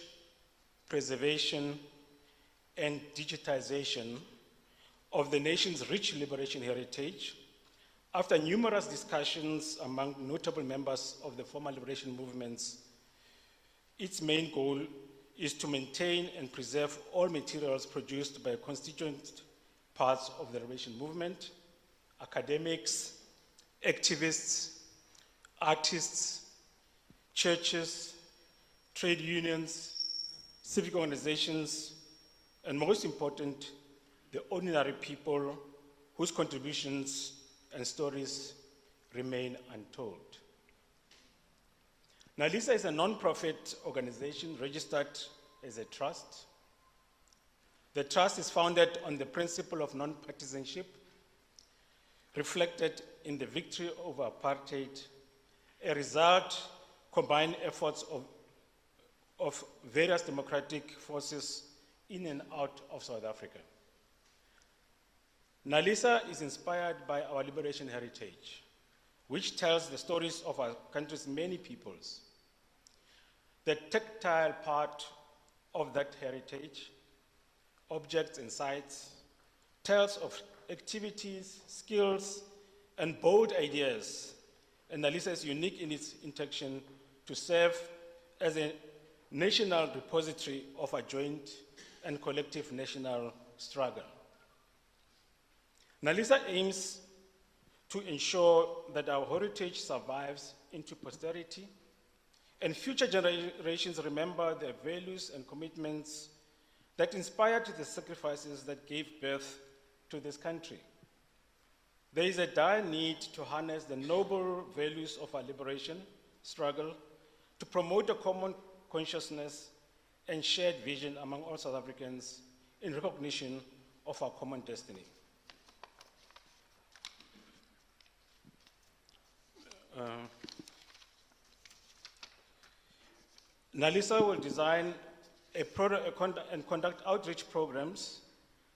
preservation, and digitization of the nation's rich liberation heritage. After numerous discussions among notable members of the former liberation movements, its main goal is to maintain and preserve all materials produced by constituent parts of the liberation movement, academics, activists, artists, churches, trade unions, civic organizations, and most important, the ordinary people whose contributions and stories remain untold. NaLHISA is a non-profit organization registered as a trust. The trust is founded on the principle of non-partisanship, reflected in the victory over apartheid, a result combined efforts of various democratic forces in and out of South Africa. NaLHISA is inspired by our liberation heritage, which tells the stories of our country's many peoples. The tactile part of that heritage, objects and sites, tells of activities, skills, and bold ideas, and NaLHISA is unique in its intention to serve as a national repository of a joint and collective national struggle. NaLHISA aims to ensure that our heritage survives into posterity and future generations remember the values and commitments that inspired the sacrifices that gave birth to this country. There is a dire need to harness the noble values of our liberation struggle to promote a common consciousness and shared vision among all South Africans in recognition of our common destiny. NaLHISA will design and conduct outreach programs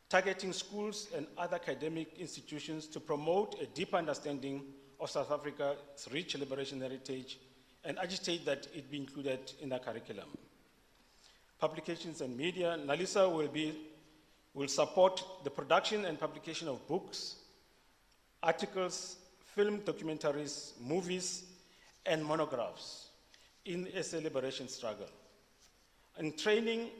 targeting schools and other academic institutions to promote a deep understanding of South Africa's rich liberation heritage and agitate that it be included in the curriculum. Publications and media, NaLHISA will support the production and publication of books, articles, film documentaries, movies, and monographs in a liberation struggle. And training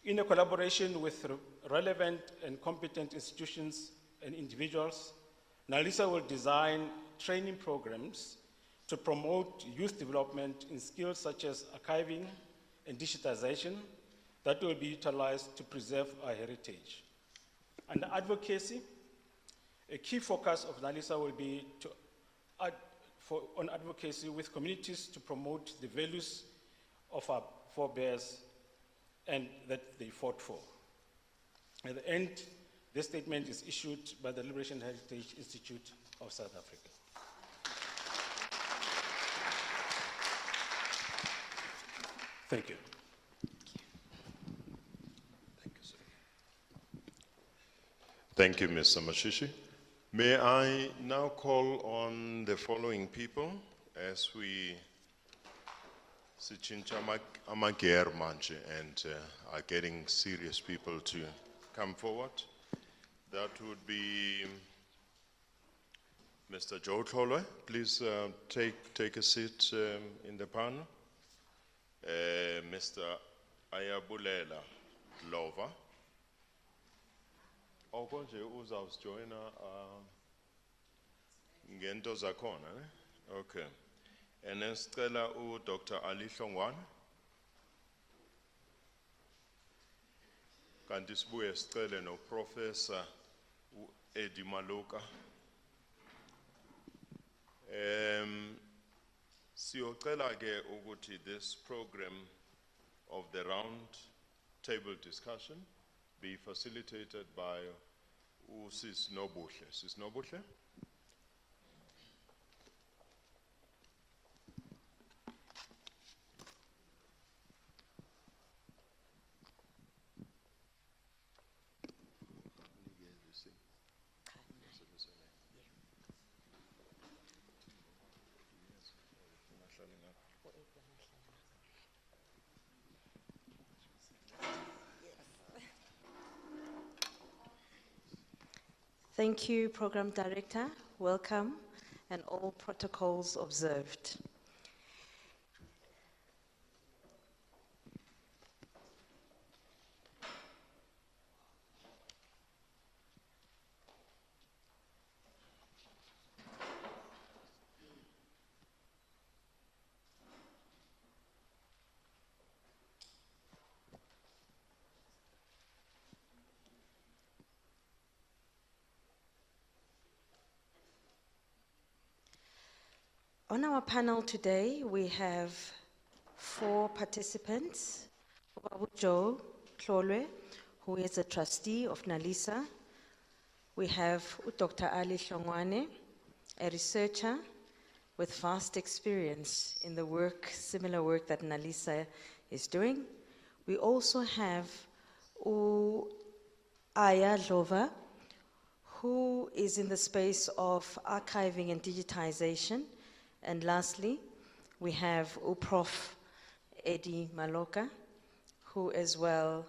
in a collaboration with relevant and competent institutions and individuals, NaLHISA will design training programs to promote youth development in skills such as archiving and digitization that will be utilized to preserve our heritage. Under advocacy, a key focus of NaLHISA will be on advocacy with communities to promote the values of our forebears and that they fought for. At the end, this statement is issued by the Liberation Heritage Institute of South Africa. Thank you. Thank you, sir. Thank you, Mr. Mashishi. May I now call on the following people as we sichincha amagere manje and are getting serious people to come forward. That would be Mr. Joe Tlholwe. Please take a seat in the panel. Mr. Ayabulela Lova. Okonje uzawujoyina ngento zakhona, ne? Okay. And then sicela Dr. Ali Hlongwane. Kanti sibuye sicele no Professor Eddie Maluka. Siyocela ke ukuthi this program of the round table discussion be facilitated by Sis Nobuhle. Sis Nobuhle? Thank you, Program Director. Welcome, and all protocols observed. On our panel today, we have 4 participants. Babu Joe Tlolwe, who is a trustee of NaLHISA. We have Dr. Ali Hlongwane, a researcher with vast experience in the work, similar work that NaLHISA is doing. We also have Aya Dlova, who is in the space of archiving and digitization. And lastly, we have Prof. Eddie Maloka, who as well,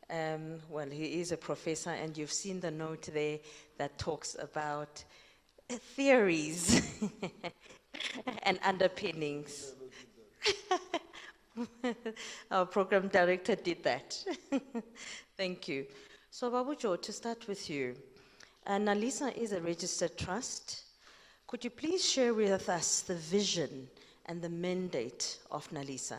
he is a professor, and you've seen the note there that talks about theories and underpinnings. Our program director did that. Thank you. So Babujo, to start with you, NaLHISA is a registered trust. Could you please share with us the vision and the mandate of NaLHISA?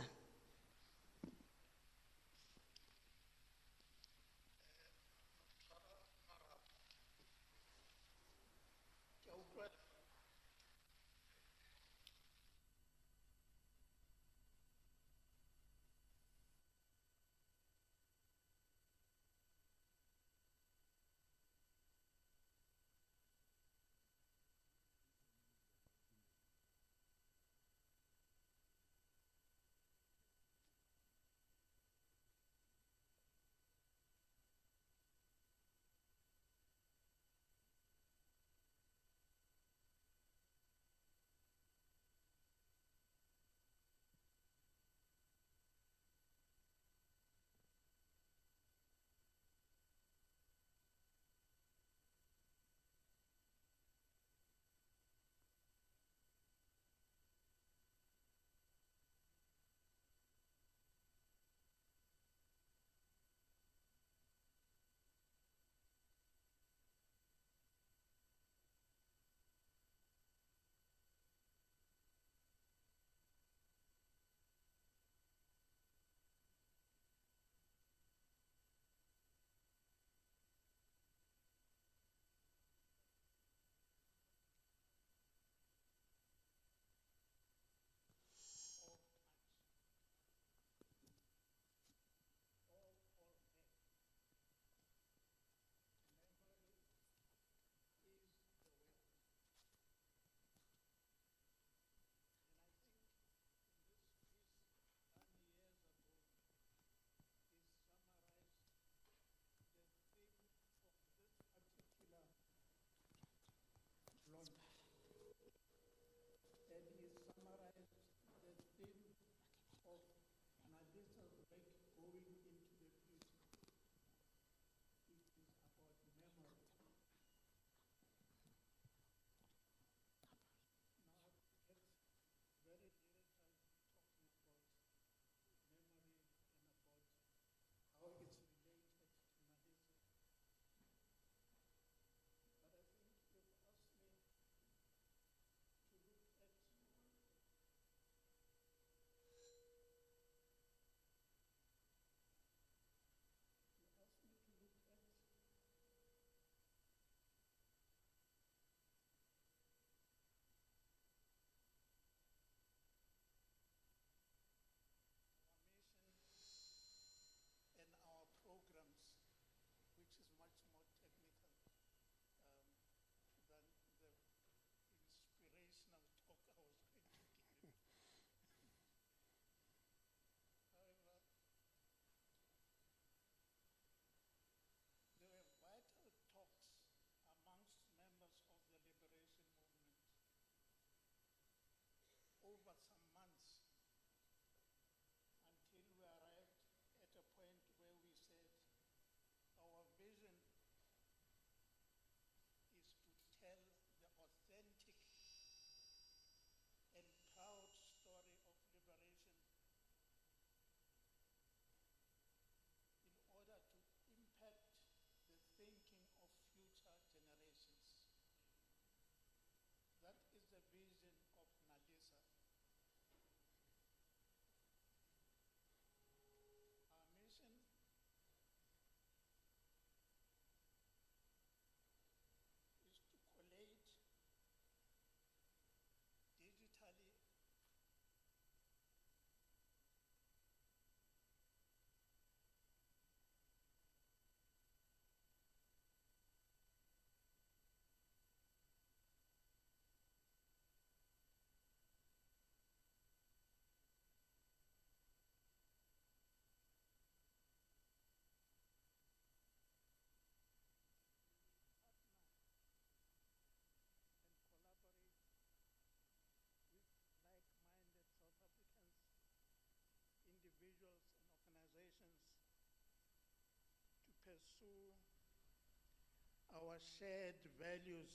to our shared values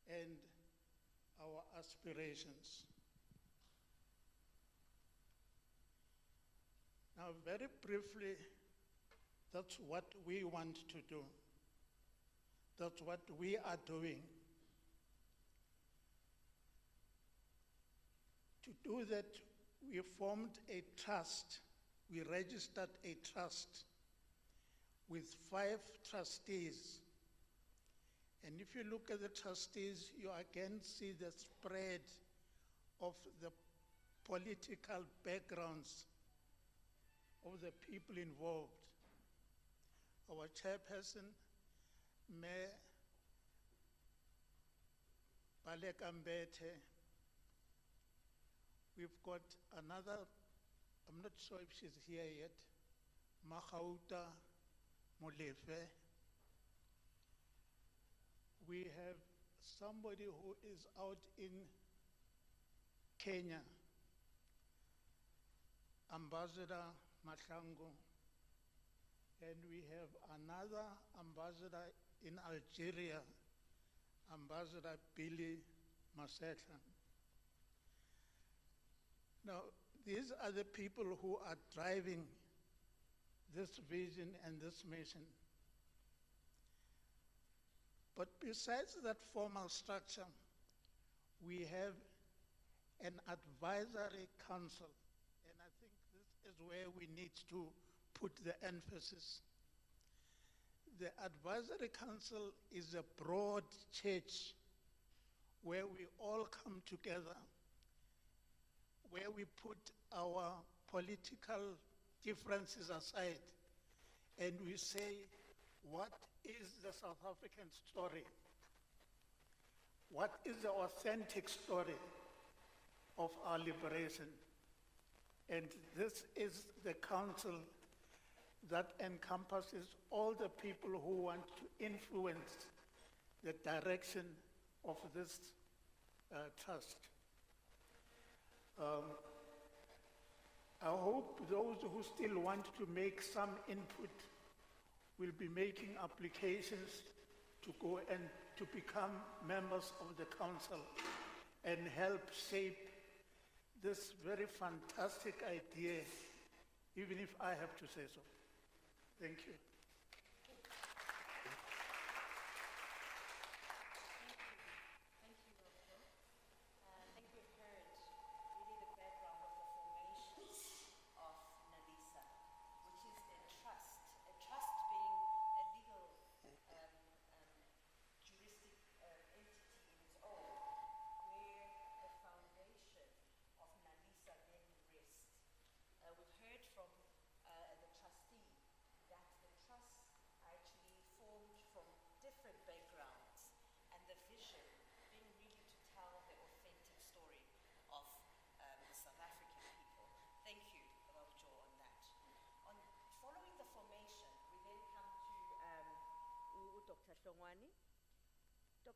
and our aspirations. Now, very briefly, that's what we want to do. That's what we are doing. To do that, we formed a trust. We registered a trust with 5 trustees. And if you look at the trustees, you again see the spread of the political backgrounds of the people involved. Our chairperson, Mayor Baleka Mbete. We've got another, I'm not sure if she's here yet, Mahauta Molefe. We have somebody who is out in Kenya, Ambassador Mahlangu. And we have another ambassador in Algeria, Ambassador Billy Masetla. Now, these are the people who are driving this vision and this mission. But besides that formal structure, we have an advisory council, and I think this is where we need to put the emphasis. The advisory council is a broad church where we all come together, where we put our political differences aside and we say, what is the South African story? What is the authentic story of our liberation? And this is the council that encompasses all the people who want to influence the direction of this trust. I hope those who still want to make some input will be making applications to go and to become members of the council and help shape this very fantastic idea, even if I have to say so. Thank you.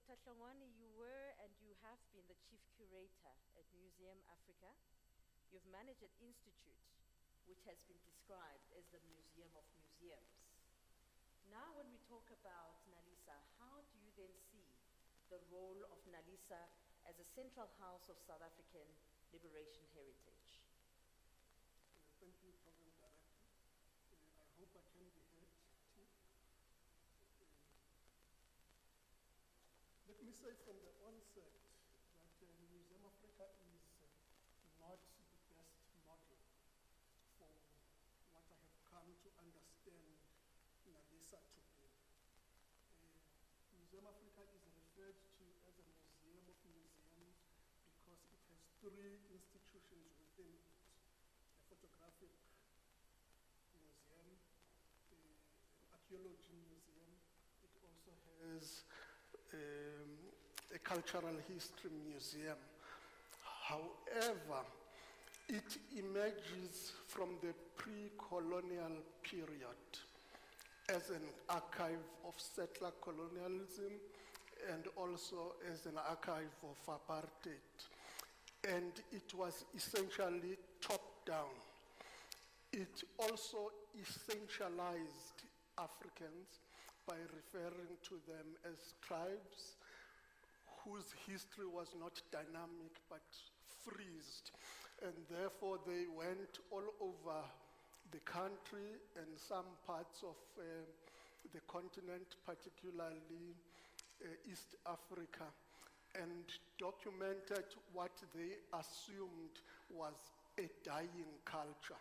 Dr. Hlongwane, you were and you have been the chief curator at Museum Africa. You've managed an institute which has been described as the Museum of Museums. Now when we talk about NaLHISA, how do you then see the role of NaLHISA as a central house of South African liberation heritage? Thank you, Program Director. I hope I can be heard. Let me say from the onset that Museum Africa is not the best model for what I have come to understand NaLHISA to be. Museum Africa is referred to as a museum of museums because it has 3 institutions within it: a photographic museum, an archaeology museum. It also has a cultural history museum. However, it emerges from the pre-colonial period as an archive of settler colonialism and also as an archive of apartheid. And it was essentially top-down. It also essentialized Africans by referring to them as tribes whose history was not dynamic but freezed. And therefore they went all over the country and some parts of the continent, particularly East Africa, and documented what they assumed was a dying culture.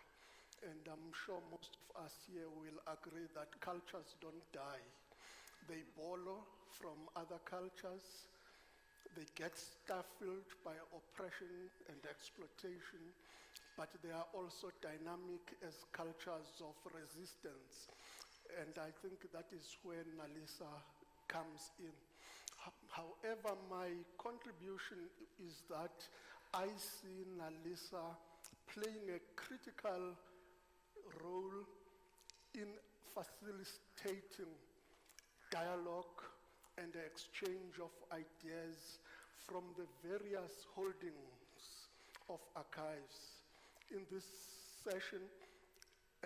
And I'm sure most of us here will agree that cultures don't die. They borrow from other cultures. They get stifled by oppression and exploitation, but they are also dynamic as cultures of resistance. And I think that is where NaLHISA comes in. However, my contribution is that I see NaLHISA playing a critical role in facilitating dialogue and the exchange of ideas from the various holdings of archives. In this session,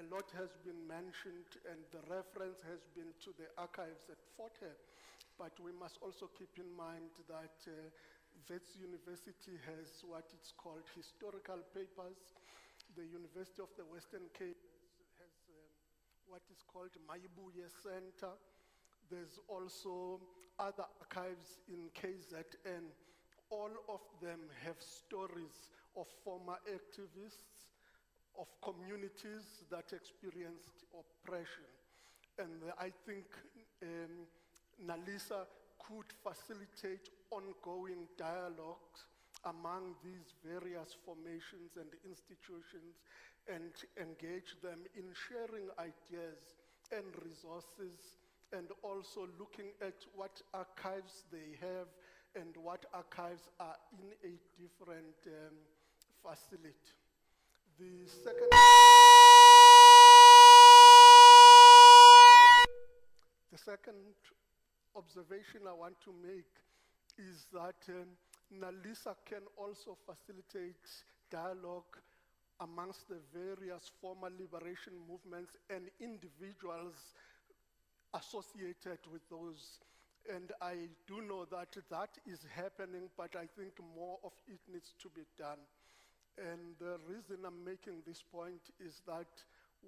a lot has been mentioned and the reference has been to the archives at Fort Hare, but we must also keep in mind that Wits University has what it's called historical papers. The University of the Western Cape has what is called Maibuye Center. There's also other archives in KZN. All of them have stories of former activists, of communities that experienced oppression. And I think NaLHISA could facilitate ongoing dialogues among these various formations and institutions and engage them in sharing ideas and resources, and also looking at what archives they have and what archives are in a different facility. The second observation I want to make is that NaLHISA can also facilitate dialogue amongst the various former liberation movements and individuals associated with those. And I do know that that is happening, but I think more of it needs to be done. And the reason I'm making this point is that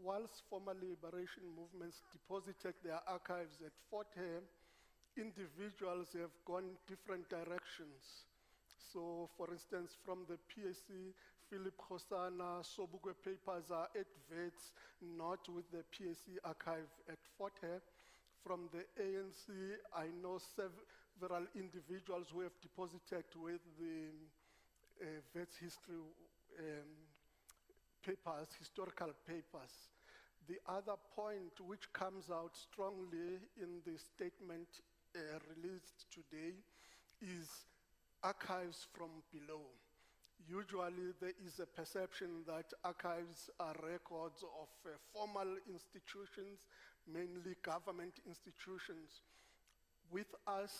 whilst former liberation movements deposited their archives at Fort Hare, individuals have gone different directions. So for instance, from the PSC, Philip Khosana, Sobukwe papers are at Wits, not with the PSC archive at Fort Hare. From the ANC, I know several individuals who have deposited with the Wits history papers, historical papers. The other point which comes out strongly in the statement released today is archives from below. Usually there is a perception that archives are records of formal institutions, mainly government institutions. With us,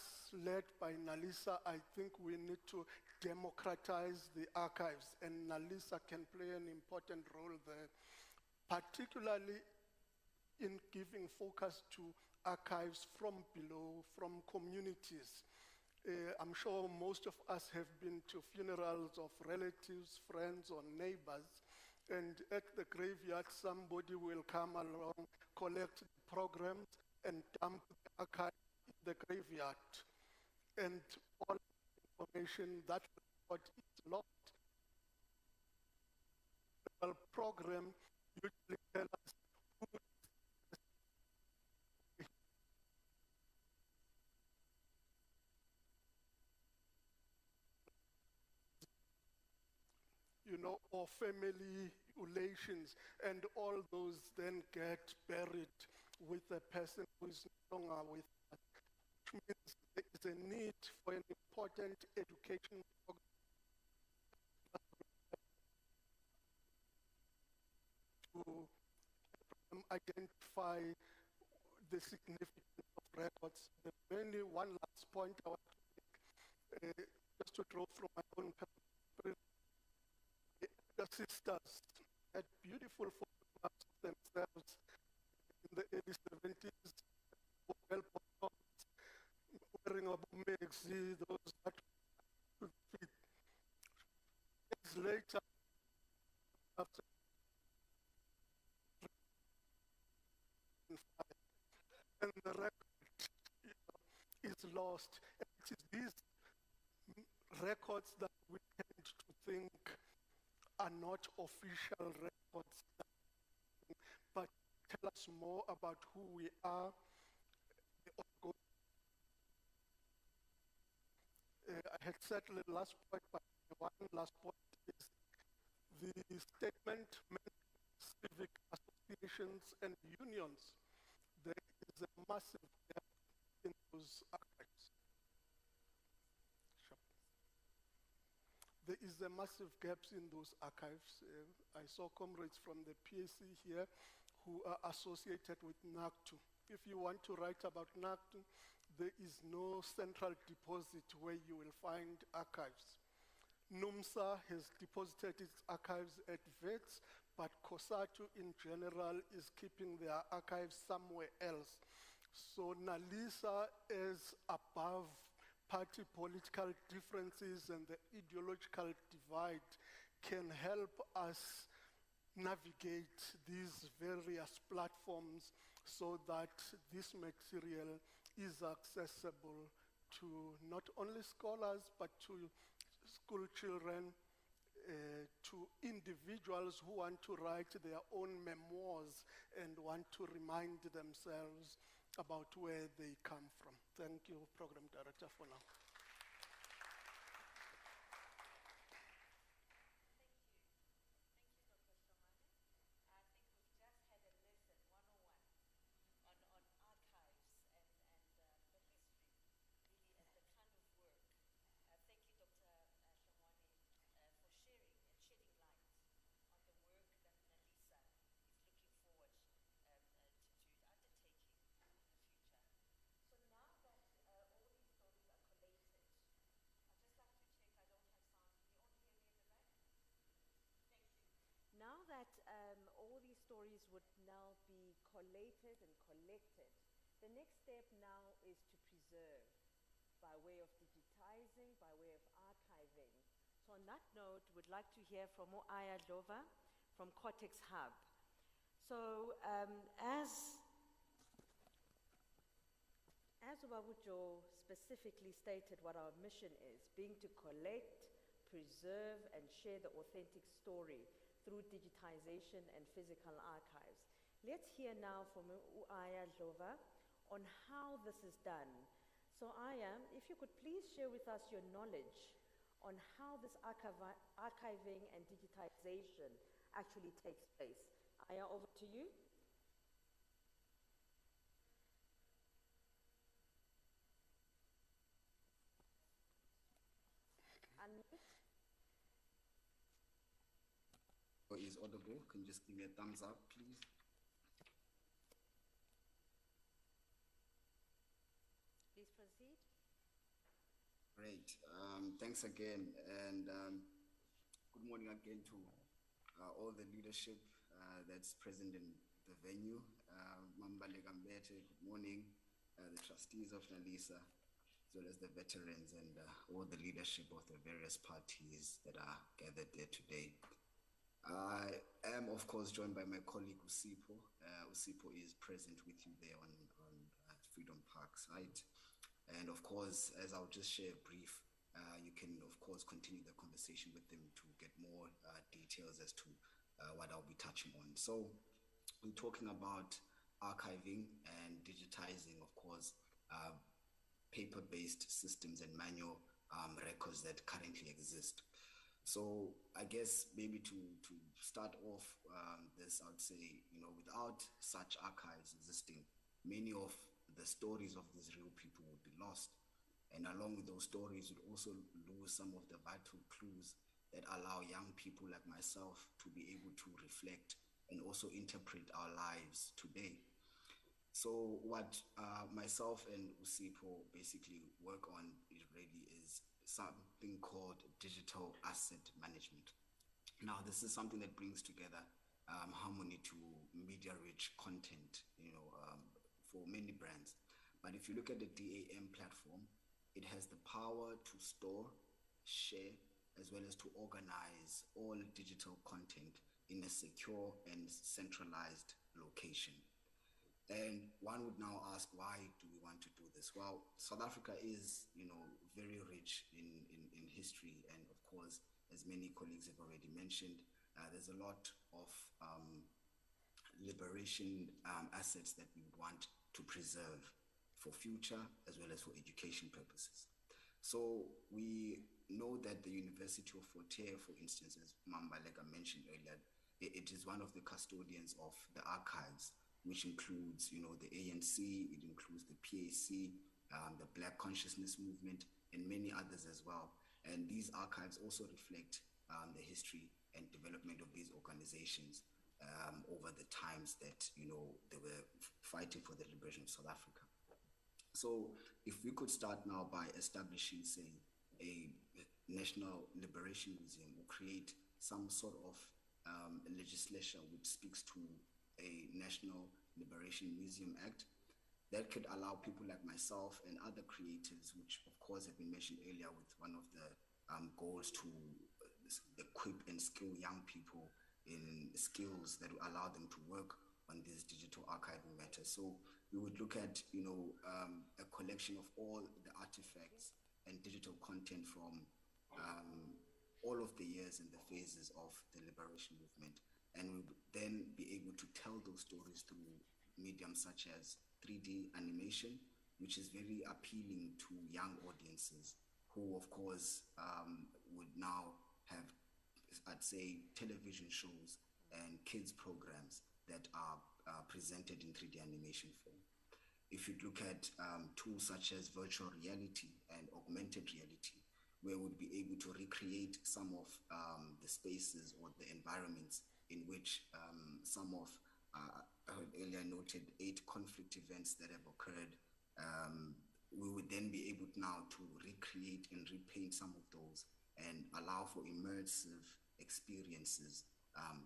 led by NaLHISA, I think we need to democratize the archives, and NaLHISA can play an important role there, particularly in giving focus to archives from below, from communities. I'm sure most of us have been to funerals of relatives, friends, or neighbors, and at the graveyard, somebody will come along, collect the programs, and dump the archive in the graveyard. And all information that record is lost. The program usually tell us who or family relations, and all those then get buried with the person who is no longer with us, which means there is a need for an important education program to identify the significance of records. Mainly one last point I want to make, just to draw from my own perspective. The sisters had beautiful photographs of themselves in the early 70s, well wearing a maxi, those that could fit. Years later, after and the record is lost. And it is these records that we tend to think are not official records, but tell us more about who we are. I had said the last point, but one last point is the statement mentioned civic associations and unions. There is a massive gap in those archives. Sure. There is a massive gaps in those archives. I saw comrades from the PAC here who are associated with NACTU. If you want to write about NACTU, there is no central deposit where you will find archives. NUMSA has deposited its archives at VETS, but COSATU in general is keeping their archives somewhere else. So NaLHISA is above party political differences and the ideological divide can help us navigate these various platforms so that this material is accessible to not only scholars but to school children, to individuals who want to write their own memoirs and want to remind themselves about where they come from. Thank you, Program Director, for now. Now that all these stories would now be collated and collected, the next step now is to preserve by way of digitizing, by way of archiving. So on that note, we'd like to hear from Aya Dlova from Cortex Hub. So as Ubabujo specifically stated what our mission is, being to collect, preserve, and share the authentic story through digitization and physical archives. Let's hear now from Aya Dlova on how this is done. So Aya, if you could please share with us your knowledge on how this archiving and digitization actually takes place. Aya, over to you. Is audible? Can you just give me a thumbs up, please? Please proceed. Great. Thanks again, and good morning again to all the leadership that's present in the venue. Mambale Gambete, good morning. The trustees of NaLHISA, as well as the veterans and all the leadership of the various parties that are gathered there today. I am, of course, joined by my colleague Usipo. Usipo is present with you there on Freedom Park site. And of course, as I'll just share a brief, you can, of course, continue the conversation with them to get more details as to what I'll be touching on. So we're talking about archiving and digitizing, of course, paper-based systems and manual records that currently exist. So I guess maybe to start off this, I would say, without such archives existing, many of the stories of these real people would be lost. And along with those stories, we'd also lose some of the vital clues that allow young people like myself to be able to reflect and also interpret our lives today. So what myself and Usipo basically work on is something called digital asset management. Now, this is something that brings together harmony to media-rich content, for many brands. But if you look at the DAM platform, it has the power to store, share, as well as to organize all digital content in a secure and centralized location. And one would now ask, why do we want to do this? Well, South Africa is, very rich in history, and of course, as many colleagues have already mentioned, there's a lot of liberation assets that we would want to preserve for future as well as for education purposes. So we know that the University of Fort Hare, for instance, as Mambalega mentioned earlier, it is one of the custodians of the archives, which includes, the ANC, it includes the PAC, the Black Consciousness Movement, and many others as well. And these archives also reflect the history and development of these organizations over the times that, they were fighting for the liberation of South Africa. So if we could start now by establishing, say, a National Liberation Museum, or create some sort of legislation which speaks to a National Liberation Museum Act, that could allow people like myself and other creators, which of course have been mentioned earlier, with one of the goals to equip and skill young people in skills that will allow them to work on these digital archiving matters. So we would look at, a collection of all the artifacts and digital content from all of the years and the phases of the liberation movement, and we would then be able to tell those stories through mediums such as 3D animation, which is very appealing to young audiences who, of course, would now have, I'd say, television shows and kids programs that are presented in 3D animation form. If you look at tools such as virtual reality and augmented reality, where we'd be able to recreate some of the spaces or the environments in which some of, I heard earlier noted, 8 conflict events that have occurred, we would then be able now to recreate and repaint some of those and allow for immersive experiences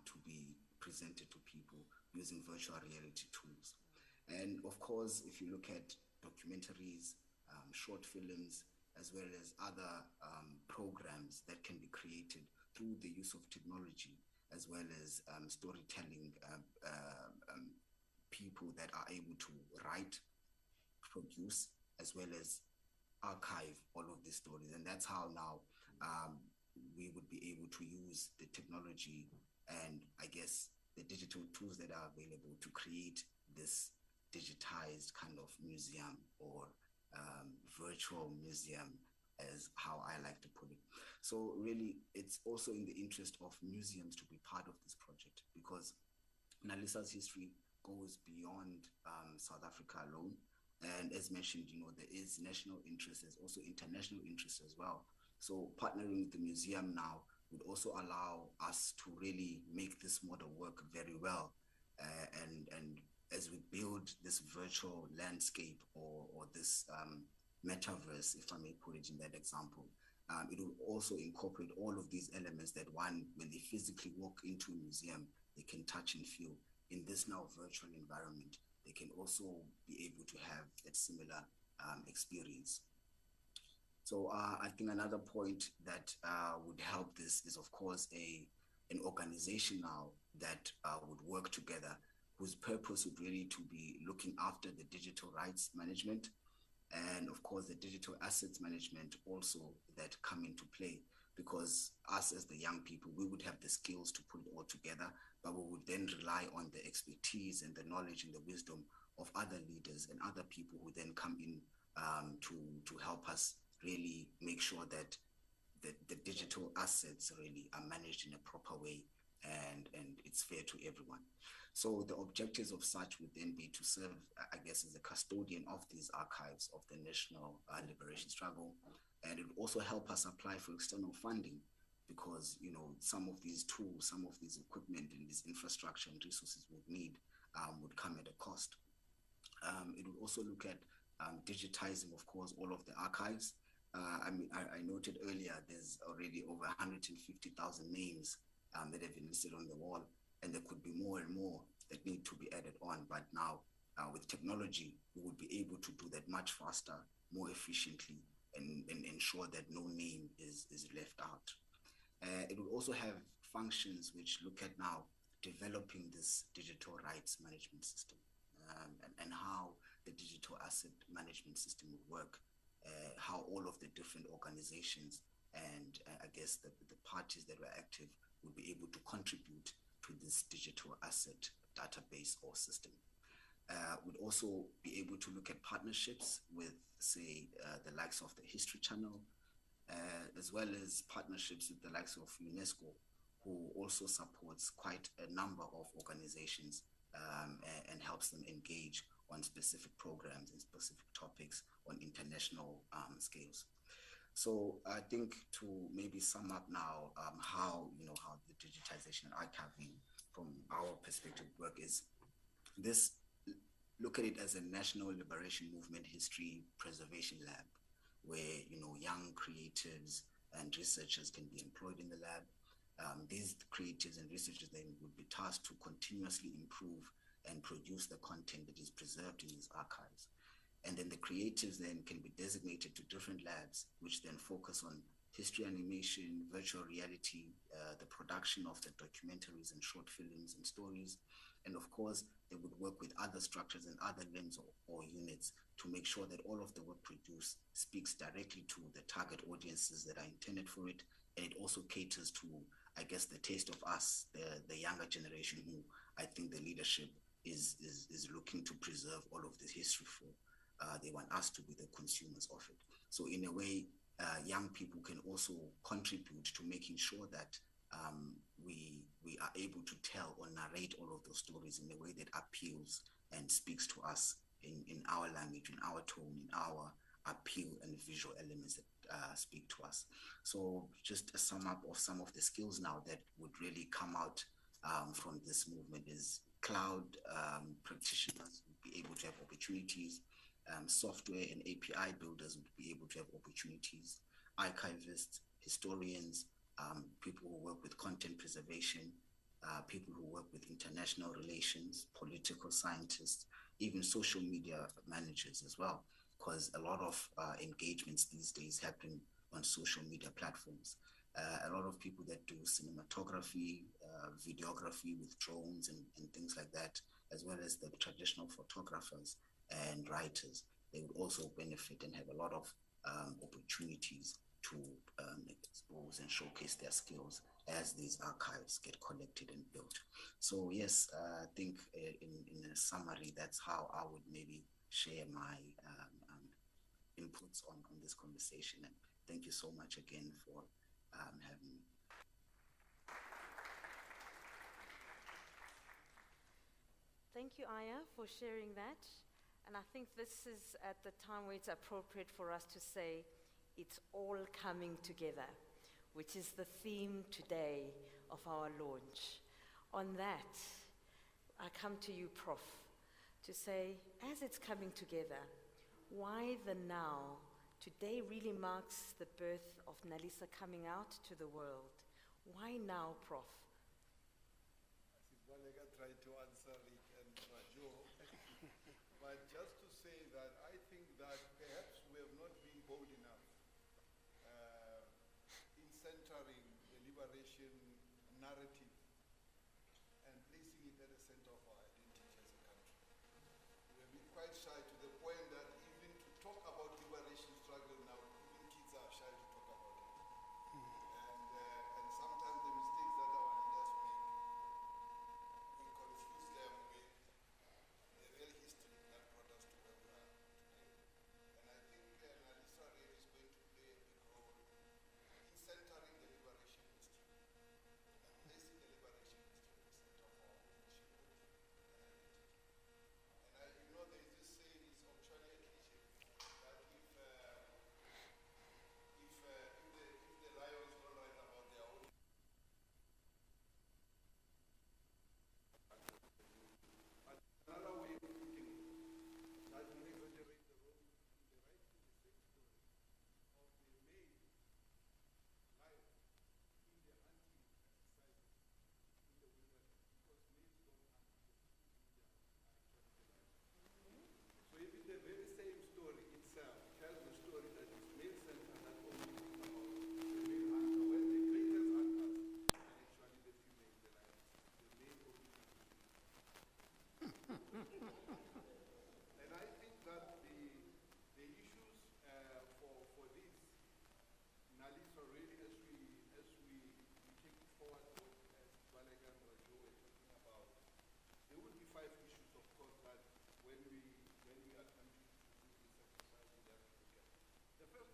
to be presented to people using virtual reality tools. And of course, if you look at documentaries, short films, as well as other programs that can be created through the use of technology, as well as storytelling people that are able to write, produce, as well as archive all of these stories. And that's how now we would be able to use the technology and, I guess, the digital tools that are available to create this digitized kind of museum, or virtual museum, as how I like to put it. So really, it's also in the interest of museums to be part of this project, because NaLHISA's history goes beyond South Africa alone. And as mentioned, there is national interest, there's also international interest as well. So partnering with the museum now would also allow us to really make this model work very well. And as we build this virtual landscape, or this metaverse, if I may put it in that example, it will also incorporate all of these elements that one, when they physically walk into a museum, they can touch and feel. In this now virtual environment, they can also be able to have that similar experience. So I think another point that would help this is, of course, an organization now that would work together, whose purpose would really to be looking after the digital rights management, and of course the digital assets management also that come into play, because us as the young people, we would have the skills to put it all together, but we would then rely on the expertise and the knowledge and the wisdom of other leaders and other people who then come in to help us really make sure that the digital assets really are managed in a proper way, and it's fair to everyone. So the objectives of such would then be to serve, I guess, as a custodian of these archives of the national liberation struggle. And it would also help us apply for external funding, because, some of these tools, some of these equipment and this infrastructure and resources would need would come at a cost. It would also look at digitizing, of course, all of the archives. I noted earlier, there's already over 150,000 names that have been listed on the wall, and there could be more and more that need to be added on. But now, with technology, we would be able to do that much faster, more efficiently, and ensure that no name is left out. It will also have functions which look at now developing this digital rights management system, and how the digital asset management system will work, how all of the different organizations and I guess the parties that were active will be able to contribute to this digital asset database or system. We'd also be able to look at partnerships with, say, the likes of the History Channel, as well as partnerships with the likes of UNESCO, who also supports quite a number of organizations and helps them engage on specific programs and specific topics on international scales. So I think to maybe sum up now how the digitization and archiving from our perspective work is this. Look at it as a national liberation movement history preservation lab, where young creatives and researchers can be employed in the lab. These creatives and researchers then would be tasked to continuously improve and produce the content that is preserved in these archives. And then the creatives then can be designated to different labs, which then focus on history animation, virtual reality, the production of the documentaries and short films and stories. And of course, they would work with other structures and other limbs or units to make sure that all of the work produced speaks directly to the target audiences that are intended for it. And it also caters to, I guess, the taste of us, the younger generation, who I think the leadership is looking to preserve all of this history for. They want us to be the consumers of it. So in a way, young people can also contribute to making sure that we are able to tell or narrate all of those stories in a way that appeals and speaks to us in our language, in our tone, in our appeal and visual elements that speak to us. So just a sum up of some of the skills now that would really come out from this movement is cloud practitioners would be able to have opportunities, software and API builders would be able to have opportunities, archivists, historians, people who work with content preservation, people who work with international relations, political scientists, even social media managers as well, because a lot of engagements these days happen on social media platforms. A lot of people that do cinematography, videography with drones and things like that, as well as the traditional photographers and writers, they would also benefit and have a lot of opportunities to expose and showcase their skills as these archives get collected and built. So yes, I think in a summary, that's how I would maybe share my inputs on this conversation. And thank you so much again for having me. Thank you, Aya, for sharing that. And I think this is at the time where it's appropriate for us to say it's all coming together, which is the theme today of our launch. On that, I come to you, Prof, to say, as it's coming together, why the now? Today really marks the birth of NaLHISA coming out to the world. Why now, Prof? Sibalega tried to answer it and Rajo, but just to say that I think that perhaps we have not been bold enough in centering the liberation narrative and placing it at the center of our identity as a country. We have been quite shy to the point that even to talk about liberation struggle now, even kids are shy to talk about it. And sometimes the mistakes that our leaders make, we confuse them with the real history that brought us to where we are today. And I think NaLHISA really is going to play a big role in centering the liberation history and placing the liberation history at the center of our ownership and identity. And there is this saying,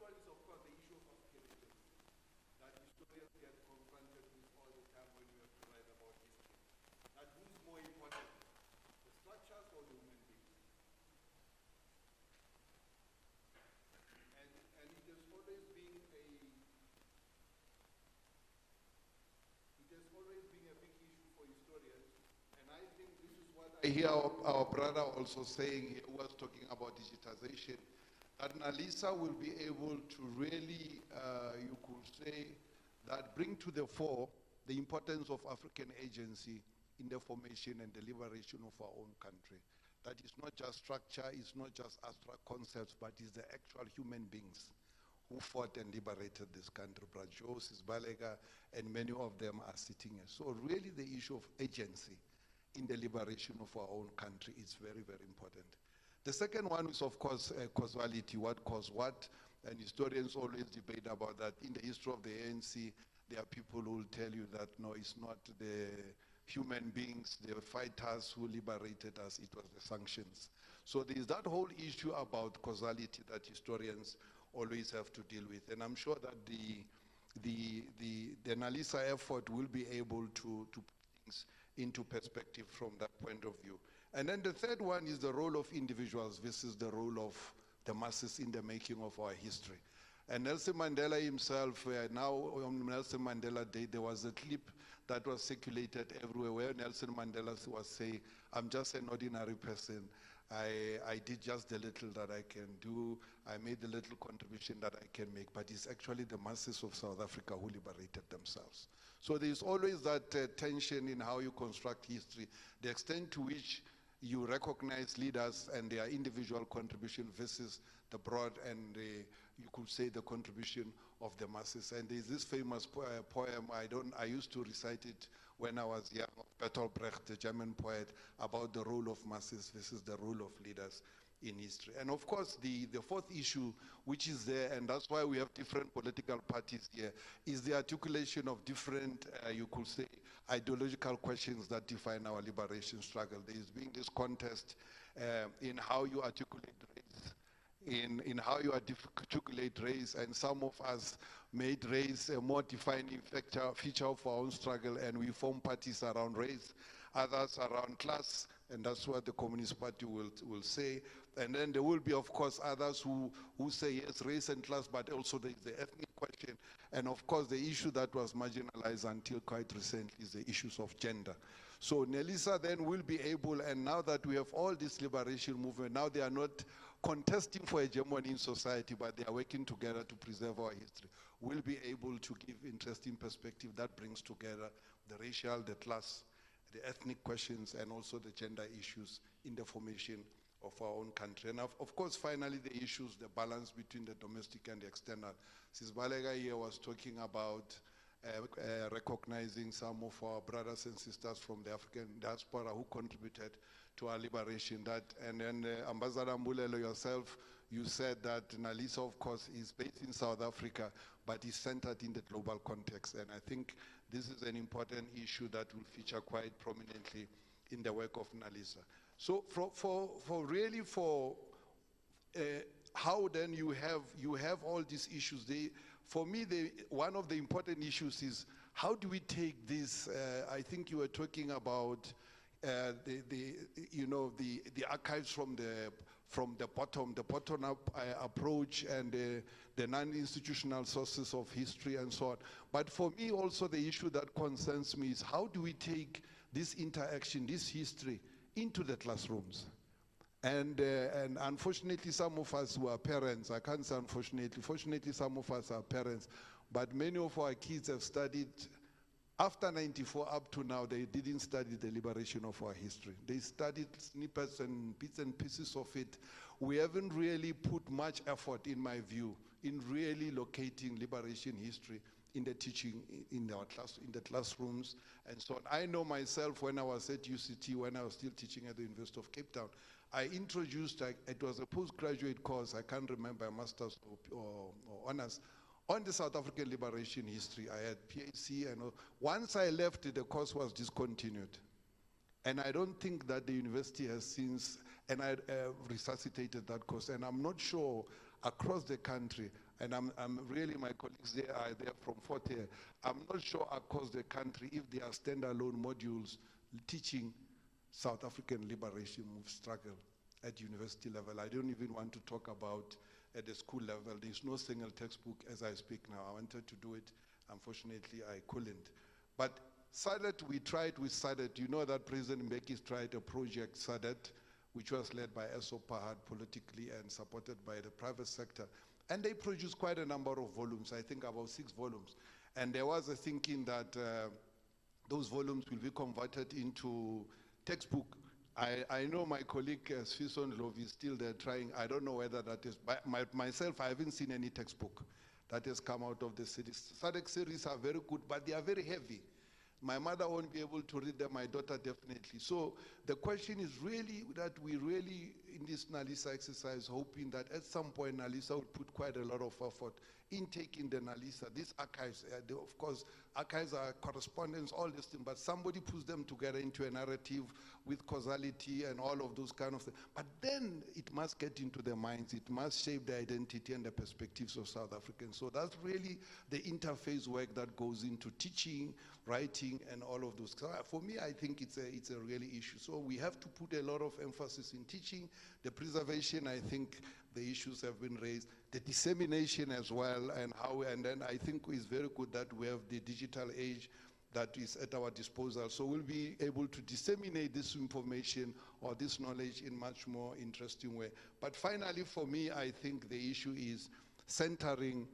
one is, of course, the issue of Africanism, that historians get confronted with all the time when we have to write about history. That who's more important, the structures or the human beings? And it has always been a big issue for historians, and I think this is what I hear our brother also saying. He was talking about digitization, that NaLHISA will be able to really, you could say, that bring to the fore the importance of African agency in the formation and the liberation of our own country. That is not just structure, it's not just abstract concepts, but it's the actual human beings who fought and liberated this country. Brajo, Sisbalega, and many of them are sitting here. So really the issue of agency in the liberation of our own country is very, very important. The second one is, of course, causality, what caused what, and historians always debate about that. In the history of the ANC, there are people who will tell you that, no, it's not the human beings, the fighters who liberated us, it was the sanctions. So there is that whole issue about causality that historians always have to deal with. And I'm sure that the NaLHISA effort will be able to put things into perspective from that point of view. And then the third one is the role of individuals versus the role of the masses in the making of our history. And Nelson Mandela himself, now on Nelson Mandela Day, there was a clip that was circulated everywhere where Nelson Mandela was saying, I'm just an ordinary person. I did just the little that I can do. I made the little contribution that I can make, but it's actually the masses of South Africa who liberated themselves. So there's always that tension in how you construct history, the extent to which you recognize leaders and their individual contribution versus the broad and you could say the contribution of the masses. And there's this famous poem, I used to recite it when I was young, of Bertolt Brecht, the German poet, about the role of masses versus the role of leaders in history. And of course, the fourth issue, which is there, and that's why we have different political parties here, is the articulation of different, you could say, ideological questions that define our liberation struggle. There is being this contest in how you articulate race, in how you articulate race, and some of us made race a more defining feature of our own struggle, and we form parties around race, others around class, and that's what the Communist Party will say. And then there will be, of course, others who say, yes, race and class, but also there is the ethnic question. And of course, the issue that was marginalized until quite recently is the issues of gender. So NaLHISA then will be able, and now that we have all this liberation movement, now they are not contesting for hegemony in society, but they are working together to preserve our history. We'll be able to give interesting perspective that brings together the racial, the class, the ethnic questions, and also the gender issues in the formation of our own country. And of course, finally, the issues, the balance between the domestic and the external. Sisbalega here was talking about recognizing some of our brothers and sisters from the African diaspora who contributed to our liberation. And then Ambassador Mbulelo, yourself, you said that NaLHISA, of course, is based in South Africa, but is centered in the global context. And I think this is an important issue that will feature quite prominently in the work of NaLHISA. So how then you have all these issues. For me, one of the important issues is how do we take this? I think you were talking about the archives from the bottom-up approach and the non-institutional sources of history and so on. But for me also the issue that concerns me is how do we take this interaction, this history, into the classrooms? And unfortunately, some of us who are parents, I can't say unfortunately, fortunately some of us are parents, but many of our kids have studied, after 94 up to now, they didn't study the liberation of our history. They studied snippets and bits and pieces of it. We haven't really put much effort, in my view, in really locating liberation history in the teaching, in the classrooms and so on. I know myself when I was at UCT, when I was still teaching at the University of Cape Town, I introduced, it was a postgraduate course, I can't remember, a master's or honors, on the South African liberation history. I had PhD, and once I left, the course was discontinued. And I don't think that the university has since, and I resuscitated that course, and I'm not sure across the country, And I'm really, my colleagues there are there from Fort Hare. I'm not sure across the country if there are standalone modules teaching South African liberation move struggle at university level. I don't even want to talk about at the school level. There's no single textbook as I speak now. I wanted to do it. Unfortunately, I couldn't. But SADET, we tried with SADET. You know that President Mbeki tried a project, SADET, which was led by Eso Pahad politically and supported by the private sector. And they produced quite a number of volumes, I think about 6 volumes. And there was a thinking that those volumes will be converted into textbook. I know my colleague Sfison Love is still there trying. I don't know whether that is, myself, I haven't seen any textbook that has come out of the series. SADC series are very good, but they are very heavy. My mother won't be able to read them, my daughter definitely. So the question is really that we really, in this NaLHISA exercise, hoping that at some point NaLHISA would put quite a lot of effort in taking the NaLHISA, these archives, of course, archives are correspondence, all this thing, but somebody puts them together into a narrative with causality and all of those kind of things. But then it must get into their minds, it must shape the identity and the perspectives of South Africans. So that's really the interface work that goes into teaching, writing, and all of those. So for me, I think it's a really issue. So we have to put a lot of emphasis in teaching. The preservation, I think the issues have been raised. The dissemination as well, and then I think it's very good that we have the digital age that is at our disposal. So we'll be able to disseminate this information or this knowledge in much more interesting way. But finally, for me, I think the issue is centering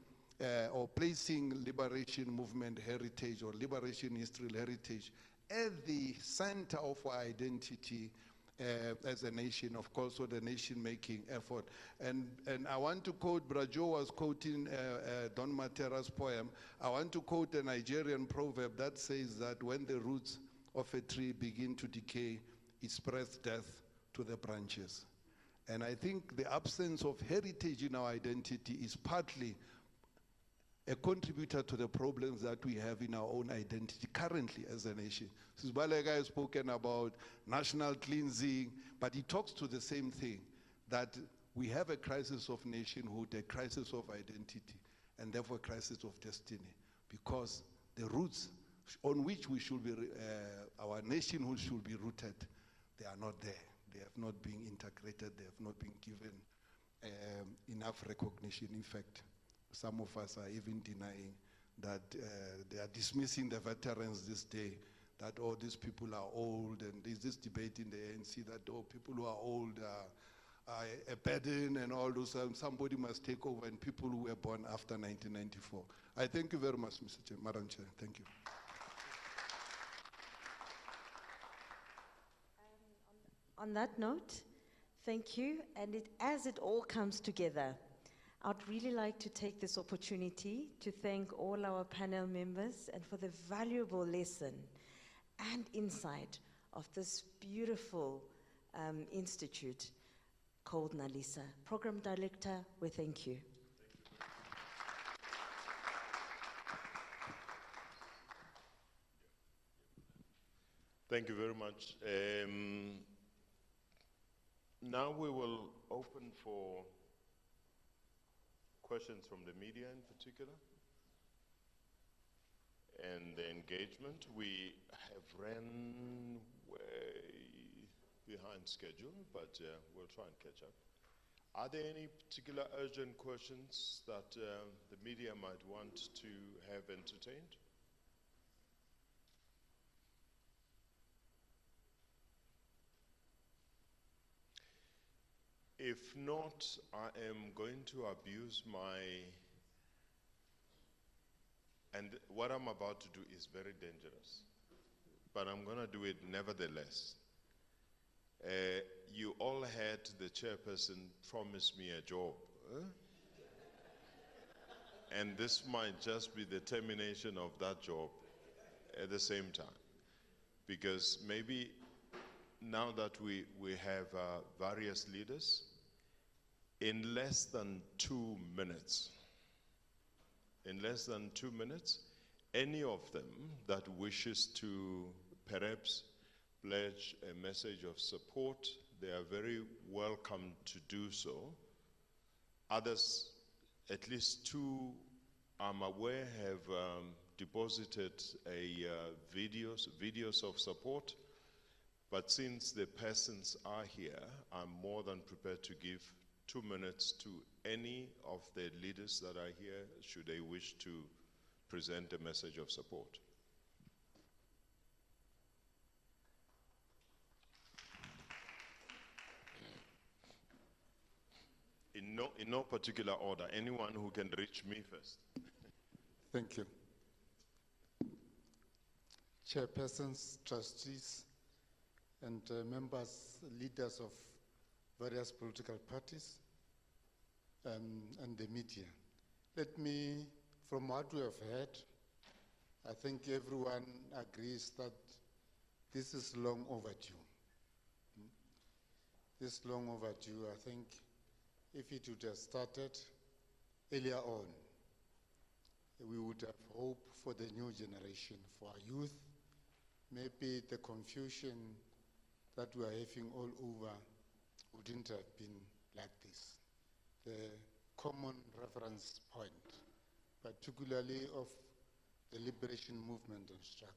or placing liberation movement heritage or liberation history heritage at the center of our identity as a nation, of course, with the nation-making effort. And I want to quote, Brajo was quoting Don Matera's poem. I want to quote a Nigerian proverb that says that when the roots of a tree begin to decay, it spreads death to the branches. And I think the absence of heritage in our identity is partly a contributor to the problems that we have in our own identity currently as a nation. Sizbalega has spoken about national cleansing, but he talks to the same thing, that we have a crisis of nationhood, a crisis of identity, and therefore a crisis of destiny, because the roots on which we should be, our nationhood should be rooted, they are not there. They have not been integrated, they have not been given enough recognition. In fact, some of us are even denying that they are dismissing the veterans this day, that all these people are old, and there's this debate in the ANC that people who are old are a burden and all those, somebody must take over, and people who were born after 1994. I thank you very much, Mr. Chair, Madam Chair. Thank you. On that note, thank you. And as it all comes together, I'd really like to take this opportunity to thank all our panel members and for the valuable lesson and insight of this beautiful institute called NaLHISA. Program Director, we thank you. Thank you very much. Now we will open for questions from the media in particular, and the engagement. We have ran way behind schedule, but we'll try and catch up. Are there any particular urgent questions that the media might want to have entertained? If not, I am going to abuse and what I'm about to do is very dangerous, but I'm going to do it nevertheless. You all had the chairperson promise me a job. And this might just be the termination of that job at the same time. Because maybe now that we have various leaders, in less than 2 minutes, any of them that wishes to perhaps pledge a message of support, they are very welcome to do so. Others at least two, I'm aware, have deposited videos of support. But since the persons are here, I'm more than prepared to give 2 minutes to any of the leaders that are here, should they wish to present a message of support. In no particular order, anyone who can reach me first. Thank you. Chairpersons, trustees, and members, leaders of various political parties, and the media. Let me, from what we have heard, I think everyone agrees that this is long overdue. This long overdue, I think, if it would have started earlier on, we would have hope for the new generation, for our youth. Maybe the confusion that we are having all over wouldn't have been like this. The common reference point, particularly of the liberation movement and struggle.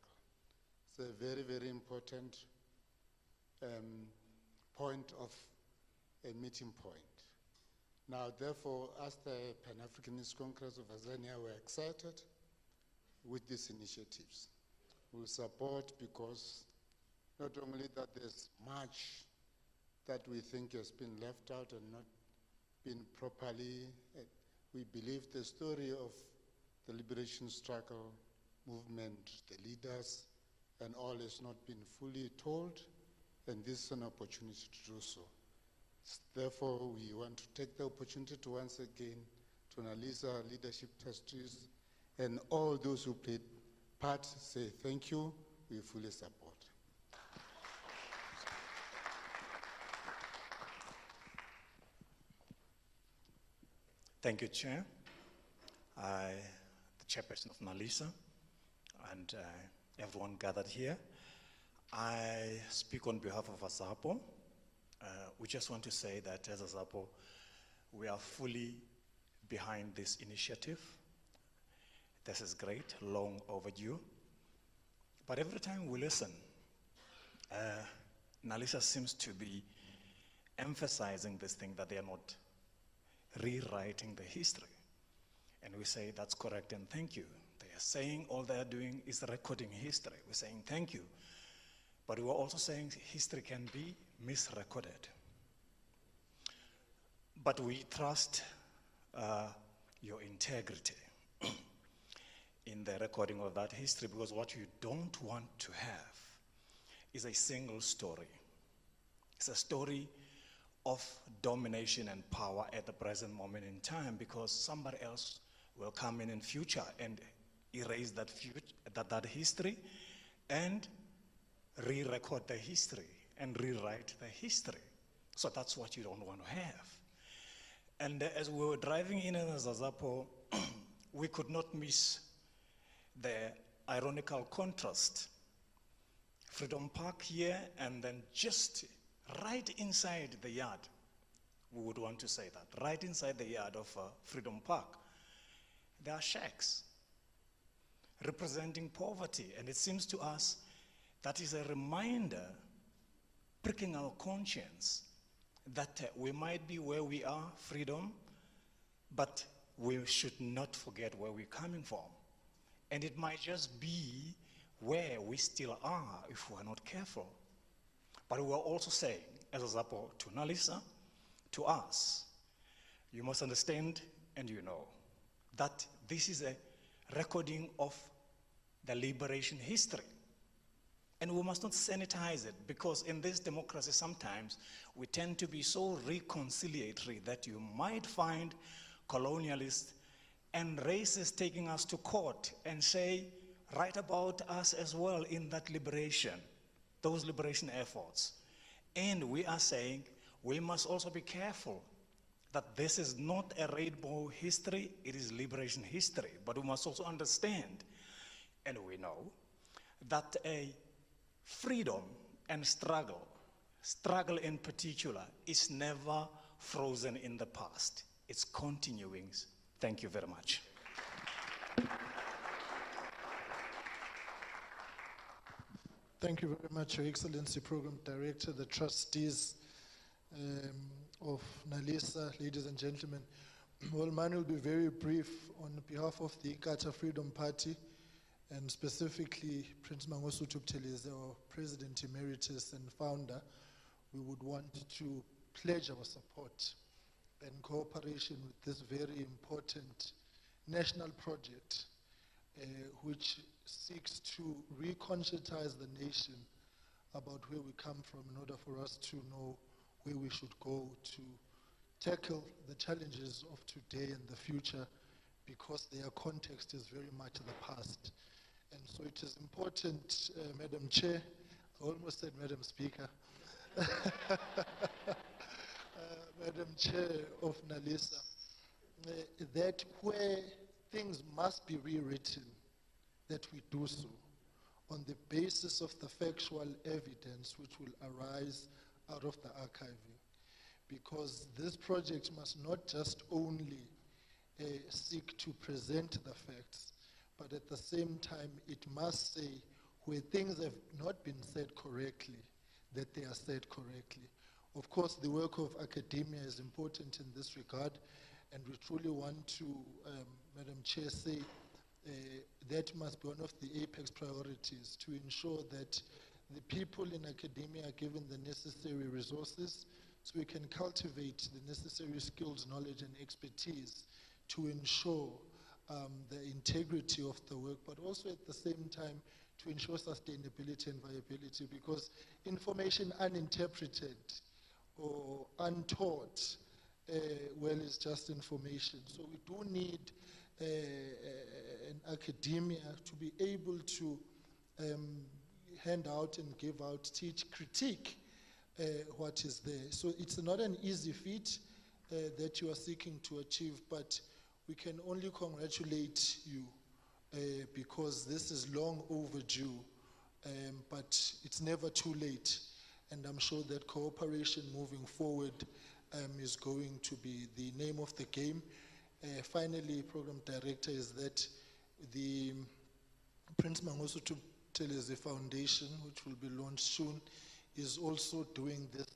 It's a very, very important point of a meeting point. Now, therefore, as the Pan-Africanist Congress of Azania, we're excited with these initiatives. We'll support because not only that there's much that we think has been left out and not been properly, we believe the story of the liberation struggle movement, the leaders, and all has not been fully told, and this is an opportunity to do so. Therefore, we want to take the opportunity to once again to NaLHISA leadership trustees and all those who played part say thank you, we fully support. Thank you, Chair. The chairperson of NaLHISA and everyone gathered here. I speak on behalf of AZAPO. We just want to say that as AZAPO, we are fully behind this initiative. This is great, long overdue. But every time we listen, NaLHISA seems to be emphasizing this thing that they are not rewriting the history. And we say that's correct and thank you. They are saying all they are doing is recording history. We're saying thank you. But we're also saying history can be misrecorded. But we trust your integrity in the recording of that history, because what you don't want to have is a single story. It's a story of domination and power at the present moment in time, because somebody else will come in future and erase that history and re-record the history and rewrite the history. So that's what you don't want to have. And as we were driving in as AZAPO, we could not miss the ironical contrast. Freedom Park here, and then just right inside the yard, we would want to say that, right inside the yard of Freedom Park, there are shacks representing poverty. And it seems to us that is a reminder, pricking our conscience, that we might be where we are, freedom, but we should not forget where we're coming from. And it might just be where we still are if we're not careful. But we're also saying, as AZAPO, to NaLHISA, to us, you must understand and you know that this is a recording of the liberation history. And we must not sanitize it, because in this democracy sometimes we tend to be so reconciliatory that you might find colonialists and racists taking us to court and say, write about us as well in that liberation, those liberation efforts. And we are saying we must also be careful that this is not a rainbow history, it is liberation history. But we must also understand, and we know, that a freedom and struggle in particular, is never frozen in the past. It's continuing Thank you very much. Thank you very much, Your Excellency, Program Director, the trustees of NaLHISA, ladies and gentlemen. Well, mine will be very brief. On behalf of the Ikata Freedom Party, and specifically Prince Mangosuthu Buthelezi, our President Emeritus and founder, we would want to pledge our support and cooperation with this very important national project which seeks to re-conscientize the nation about where we come from in order for us to know where we should go to tackle the challenges of today and the future, because their context is very much the past. And so it is important, Madam Chair, I almost said Madam Speaker, Madam Chair of NaLHISA, that where things must be rewritten, that we do so on the basis of the factual evidence which will arise out of the archiving. Because this project must not just only seek to present the facts, but at the same time it must say where things have not been said correctly, that they are said correctly. Of course, the work of academia is important in this regard, and we truly want to, Madam Chair, say that must be one of the apex priorities, to ensure that the people in academia are given the necessary resources so we can cultivate the necessary skills, knowledge, and expertise to ensure the integrity of the work, but also at the same time to ensure sustainability and viability, because information uninterpreted or untaught, well, is just information. So we do need an academia to be able to hand out and give out, teach, critique what is there. So it's not an easy feat that you are seeking to achieve, but we can only congratulate you because this is long overdue, but it's never too late. And I'm sure that cooperation moving forward is going to be the name of the game. Finally, Program Director, is that the Prince Mangosuthu Buthelezi Foundation, which will be launched soon, is also doing this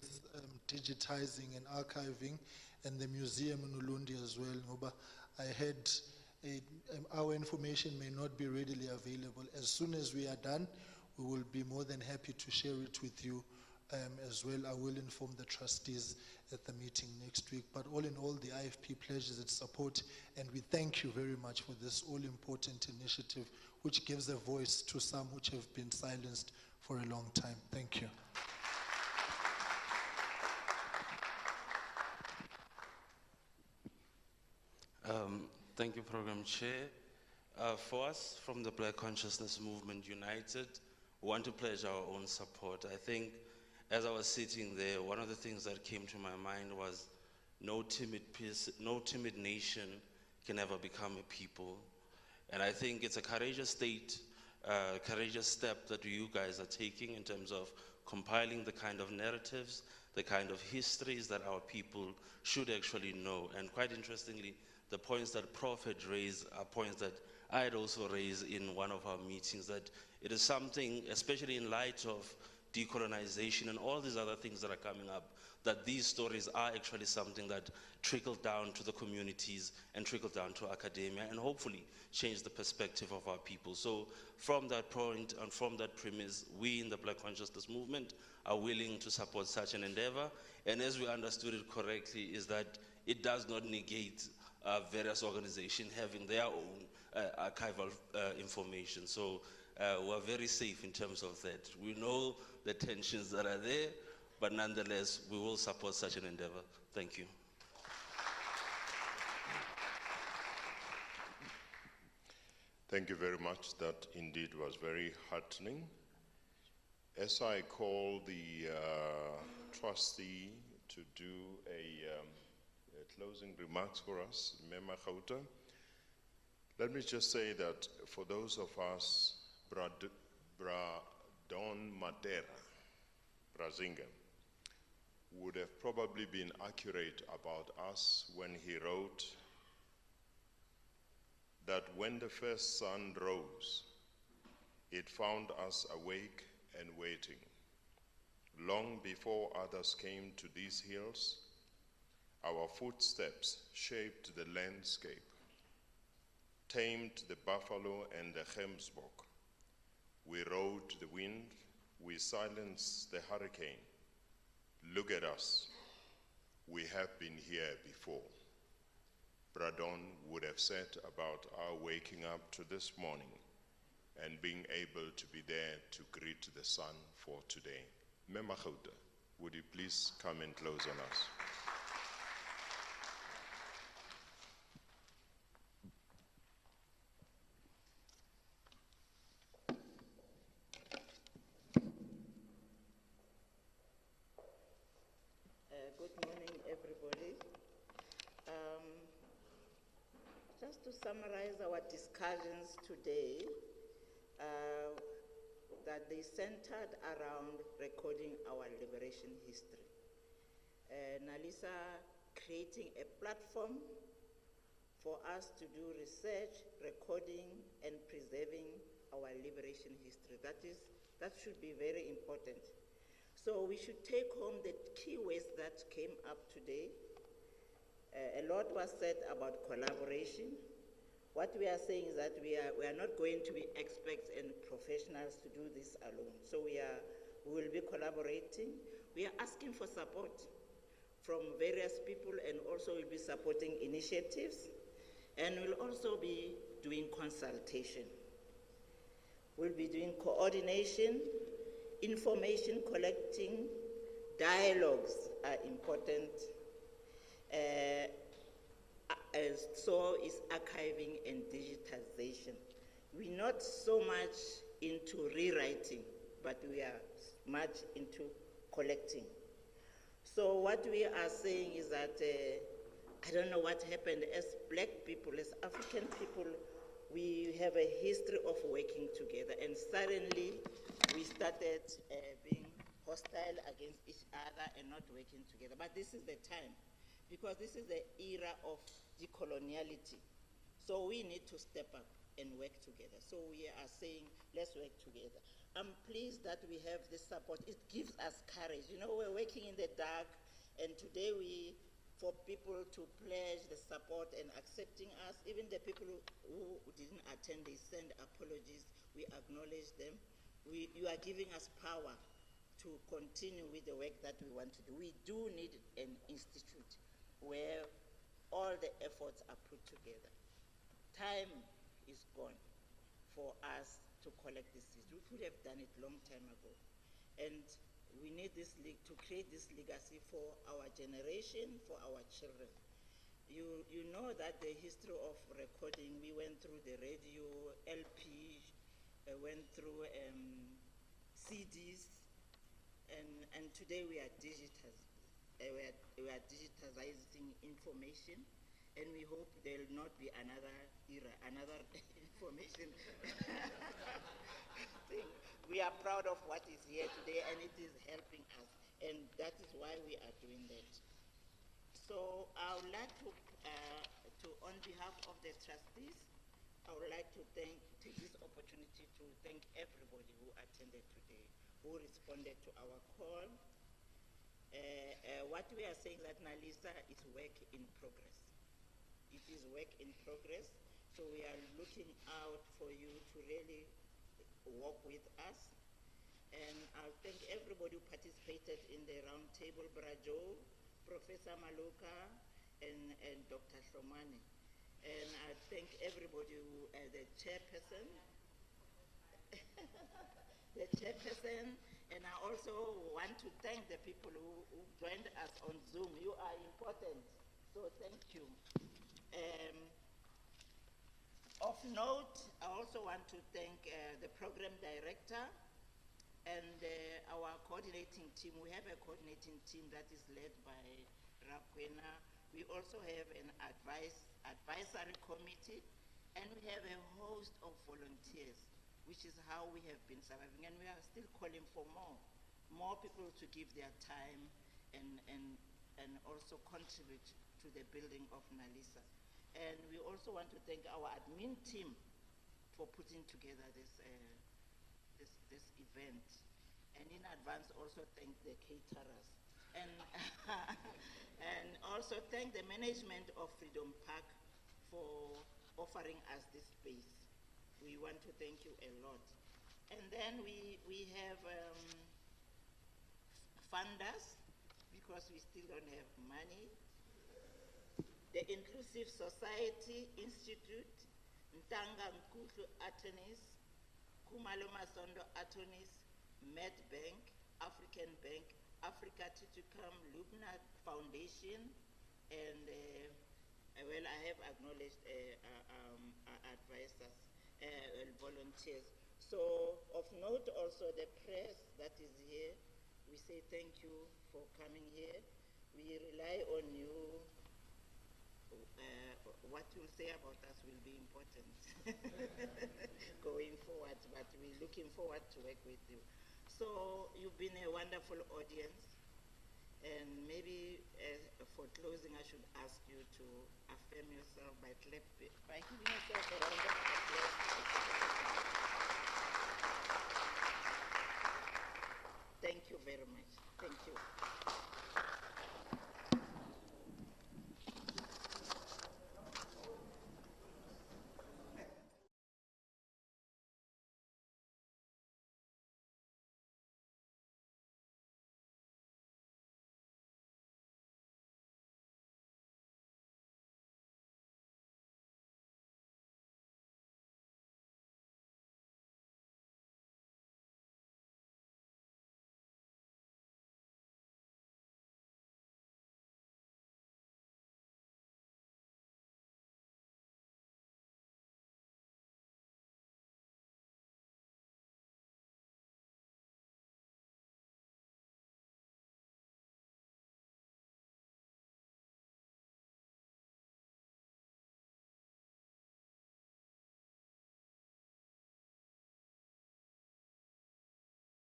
digitizing and archiving, and the museum in Ulundi as well. I had our information may not be readily available. As soon as we are done, we will be more than happy to share it with you as well. I will inform the trustees at the meeting next week. But all in all, the IFP pledges its support, and we thank you very much for this all-important initiative, which gives a voice to some which have been silenced for a long time. Thank you. Thank you, Program Chair. For us, from the Black Consciousness Movement United, we want to pledge our own support. I think as I was sitting there, one of the things that came to my mind was no timid nation can ever become a people. And I think it's a courageous step that you guys are taking in terms of compiling the kind of narratives, the kind of histories that our people should actually know. And quite interestingly, the points that Prof had raised are points that I had also raised in one of our meetings, that it is something, especially in light of decolonization and all these other things that are coming up, that these stories are actually something that trickle down to the communities and trickle down to academia and hopefully change the perspective of our people. So from that point and from that premise, we in the Black Consciousness Movement are willing to support such an endeavor. And as we understood it correctly, is that it does not negate various organizations having their own archival information. So we're very safe in terms of that. We know the tensions that are there, but nonetheless, we will support such an endeavor. Thank you. Thank you very much. That indeed was very heartening. As I call the trustee to do a closing remarks for us, Mema Khauta, let me just say that for those of us, Don Matera, Brazinga, would have probably been accurate about us when he wrote that when the first sun rose, it found us awake and waiting. Long before others came to these hills, our footsteps shaped the landscape, tamed the buffalo and the gemsbok. We rode the wind, we silenced the hurricane. Look at us, we have been here before. Bradon would have said about our waking up to this morning and being able to be there to greet the sun for today. Memachouta, would you please come and close on us? Good morning, everybody. Just to summarize our discussions today, that they centered around recording our liberation history. NaLHISA creating a platform for us to do research, recording, and preserving our liberation history. That should be very important. So we should take home the key words that came up today. A lot was said about collaboration. What we are saying is that we are not going to be experts and professionals to do this alone. So we will be collaborating. We are asking for support from various people, and also we'll be supporting initiatives, and we'll also be doing consultation. We'll be doing coordination, information collecting, dialogues are important. So is archiving and digitization. We're not so much into rewriting, but we are much into collecting. So what we are saying is that, I don't know what happened as black people, as African people, we have a history of working together, and suddenly we started being hostile against each other and not working together. But this is the time, because this is the era of decoloniality. So we need to step up and work together. So we are saying, let's work together. I'm pleased that we have this support. It gives us courage. You know, we're working in the dark, and today for people to pledge the support and accepting us, even the people who didn't attend, they send apologies. We acknowledge them. You are giving us power to continue with the work that we want to do. We do need an institute where all the efforts are put together. Time is gone for us to collect this. We could have done it long time ago. And we need this to create this legacy for our generation, for our children. You know that the history of recording, we went through the radio, LP, went through CDs, and today we are digital. We are digitizing information, and we hope there will not be another era, another information thing. We are proud of what is here today, and it is helping us, and that is why we are doing that. So I would like to on behalf of the trustees, I would like to take this opportunity to thank everybody who attended today, who responded to our call. What we are saying that NaLHISA is work in progress. It is work in progress, so we are looking out for you to really work with us. And I thank everybody who participated in the round table, Brajo, Professor Maloka, and Dr. Shomani. And I thank everybody who, the chairperson, and I also want to thank the people who joined us on Zoom. You are important, so thank you. Of note, I also want to thank the program director and our coordinating team. We have a coordinating team that is led by Rakwena. We also have an advisory committee, and we have a host of volunteers, which is how we have been surviving, and we are still calling for more people to give their time and also contribute to the building of NaLHISA. And we also want to thank our admin team for putting together this event. And in advance, also thank the caterers. And, and also thank the management of Freedom Park for offering us this space. We want to thank you a lot. And then we have funders, because we still don't have money. The Inclusive Society Institute, Ntanga Nkutlu Attorneys, Kumalo Masondo Attorneys, Medbank, African Bank, Africa Titicum, Lubna Foundation, and well, I have acknowledged advisors, volunteers. So of note also the press that is here, we say thank you for coming here. We rely on you. What you'll say about us will be important going forward, but we're looking forward to work with you. So you've been a wonderful audience, and maybe for closing, I should ask you to affirm yourself by giving yourself a round of applause.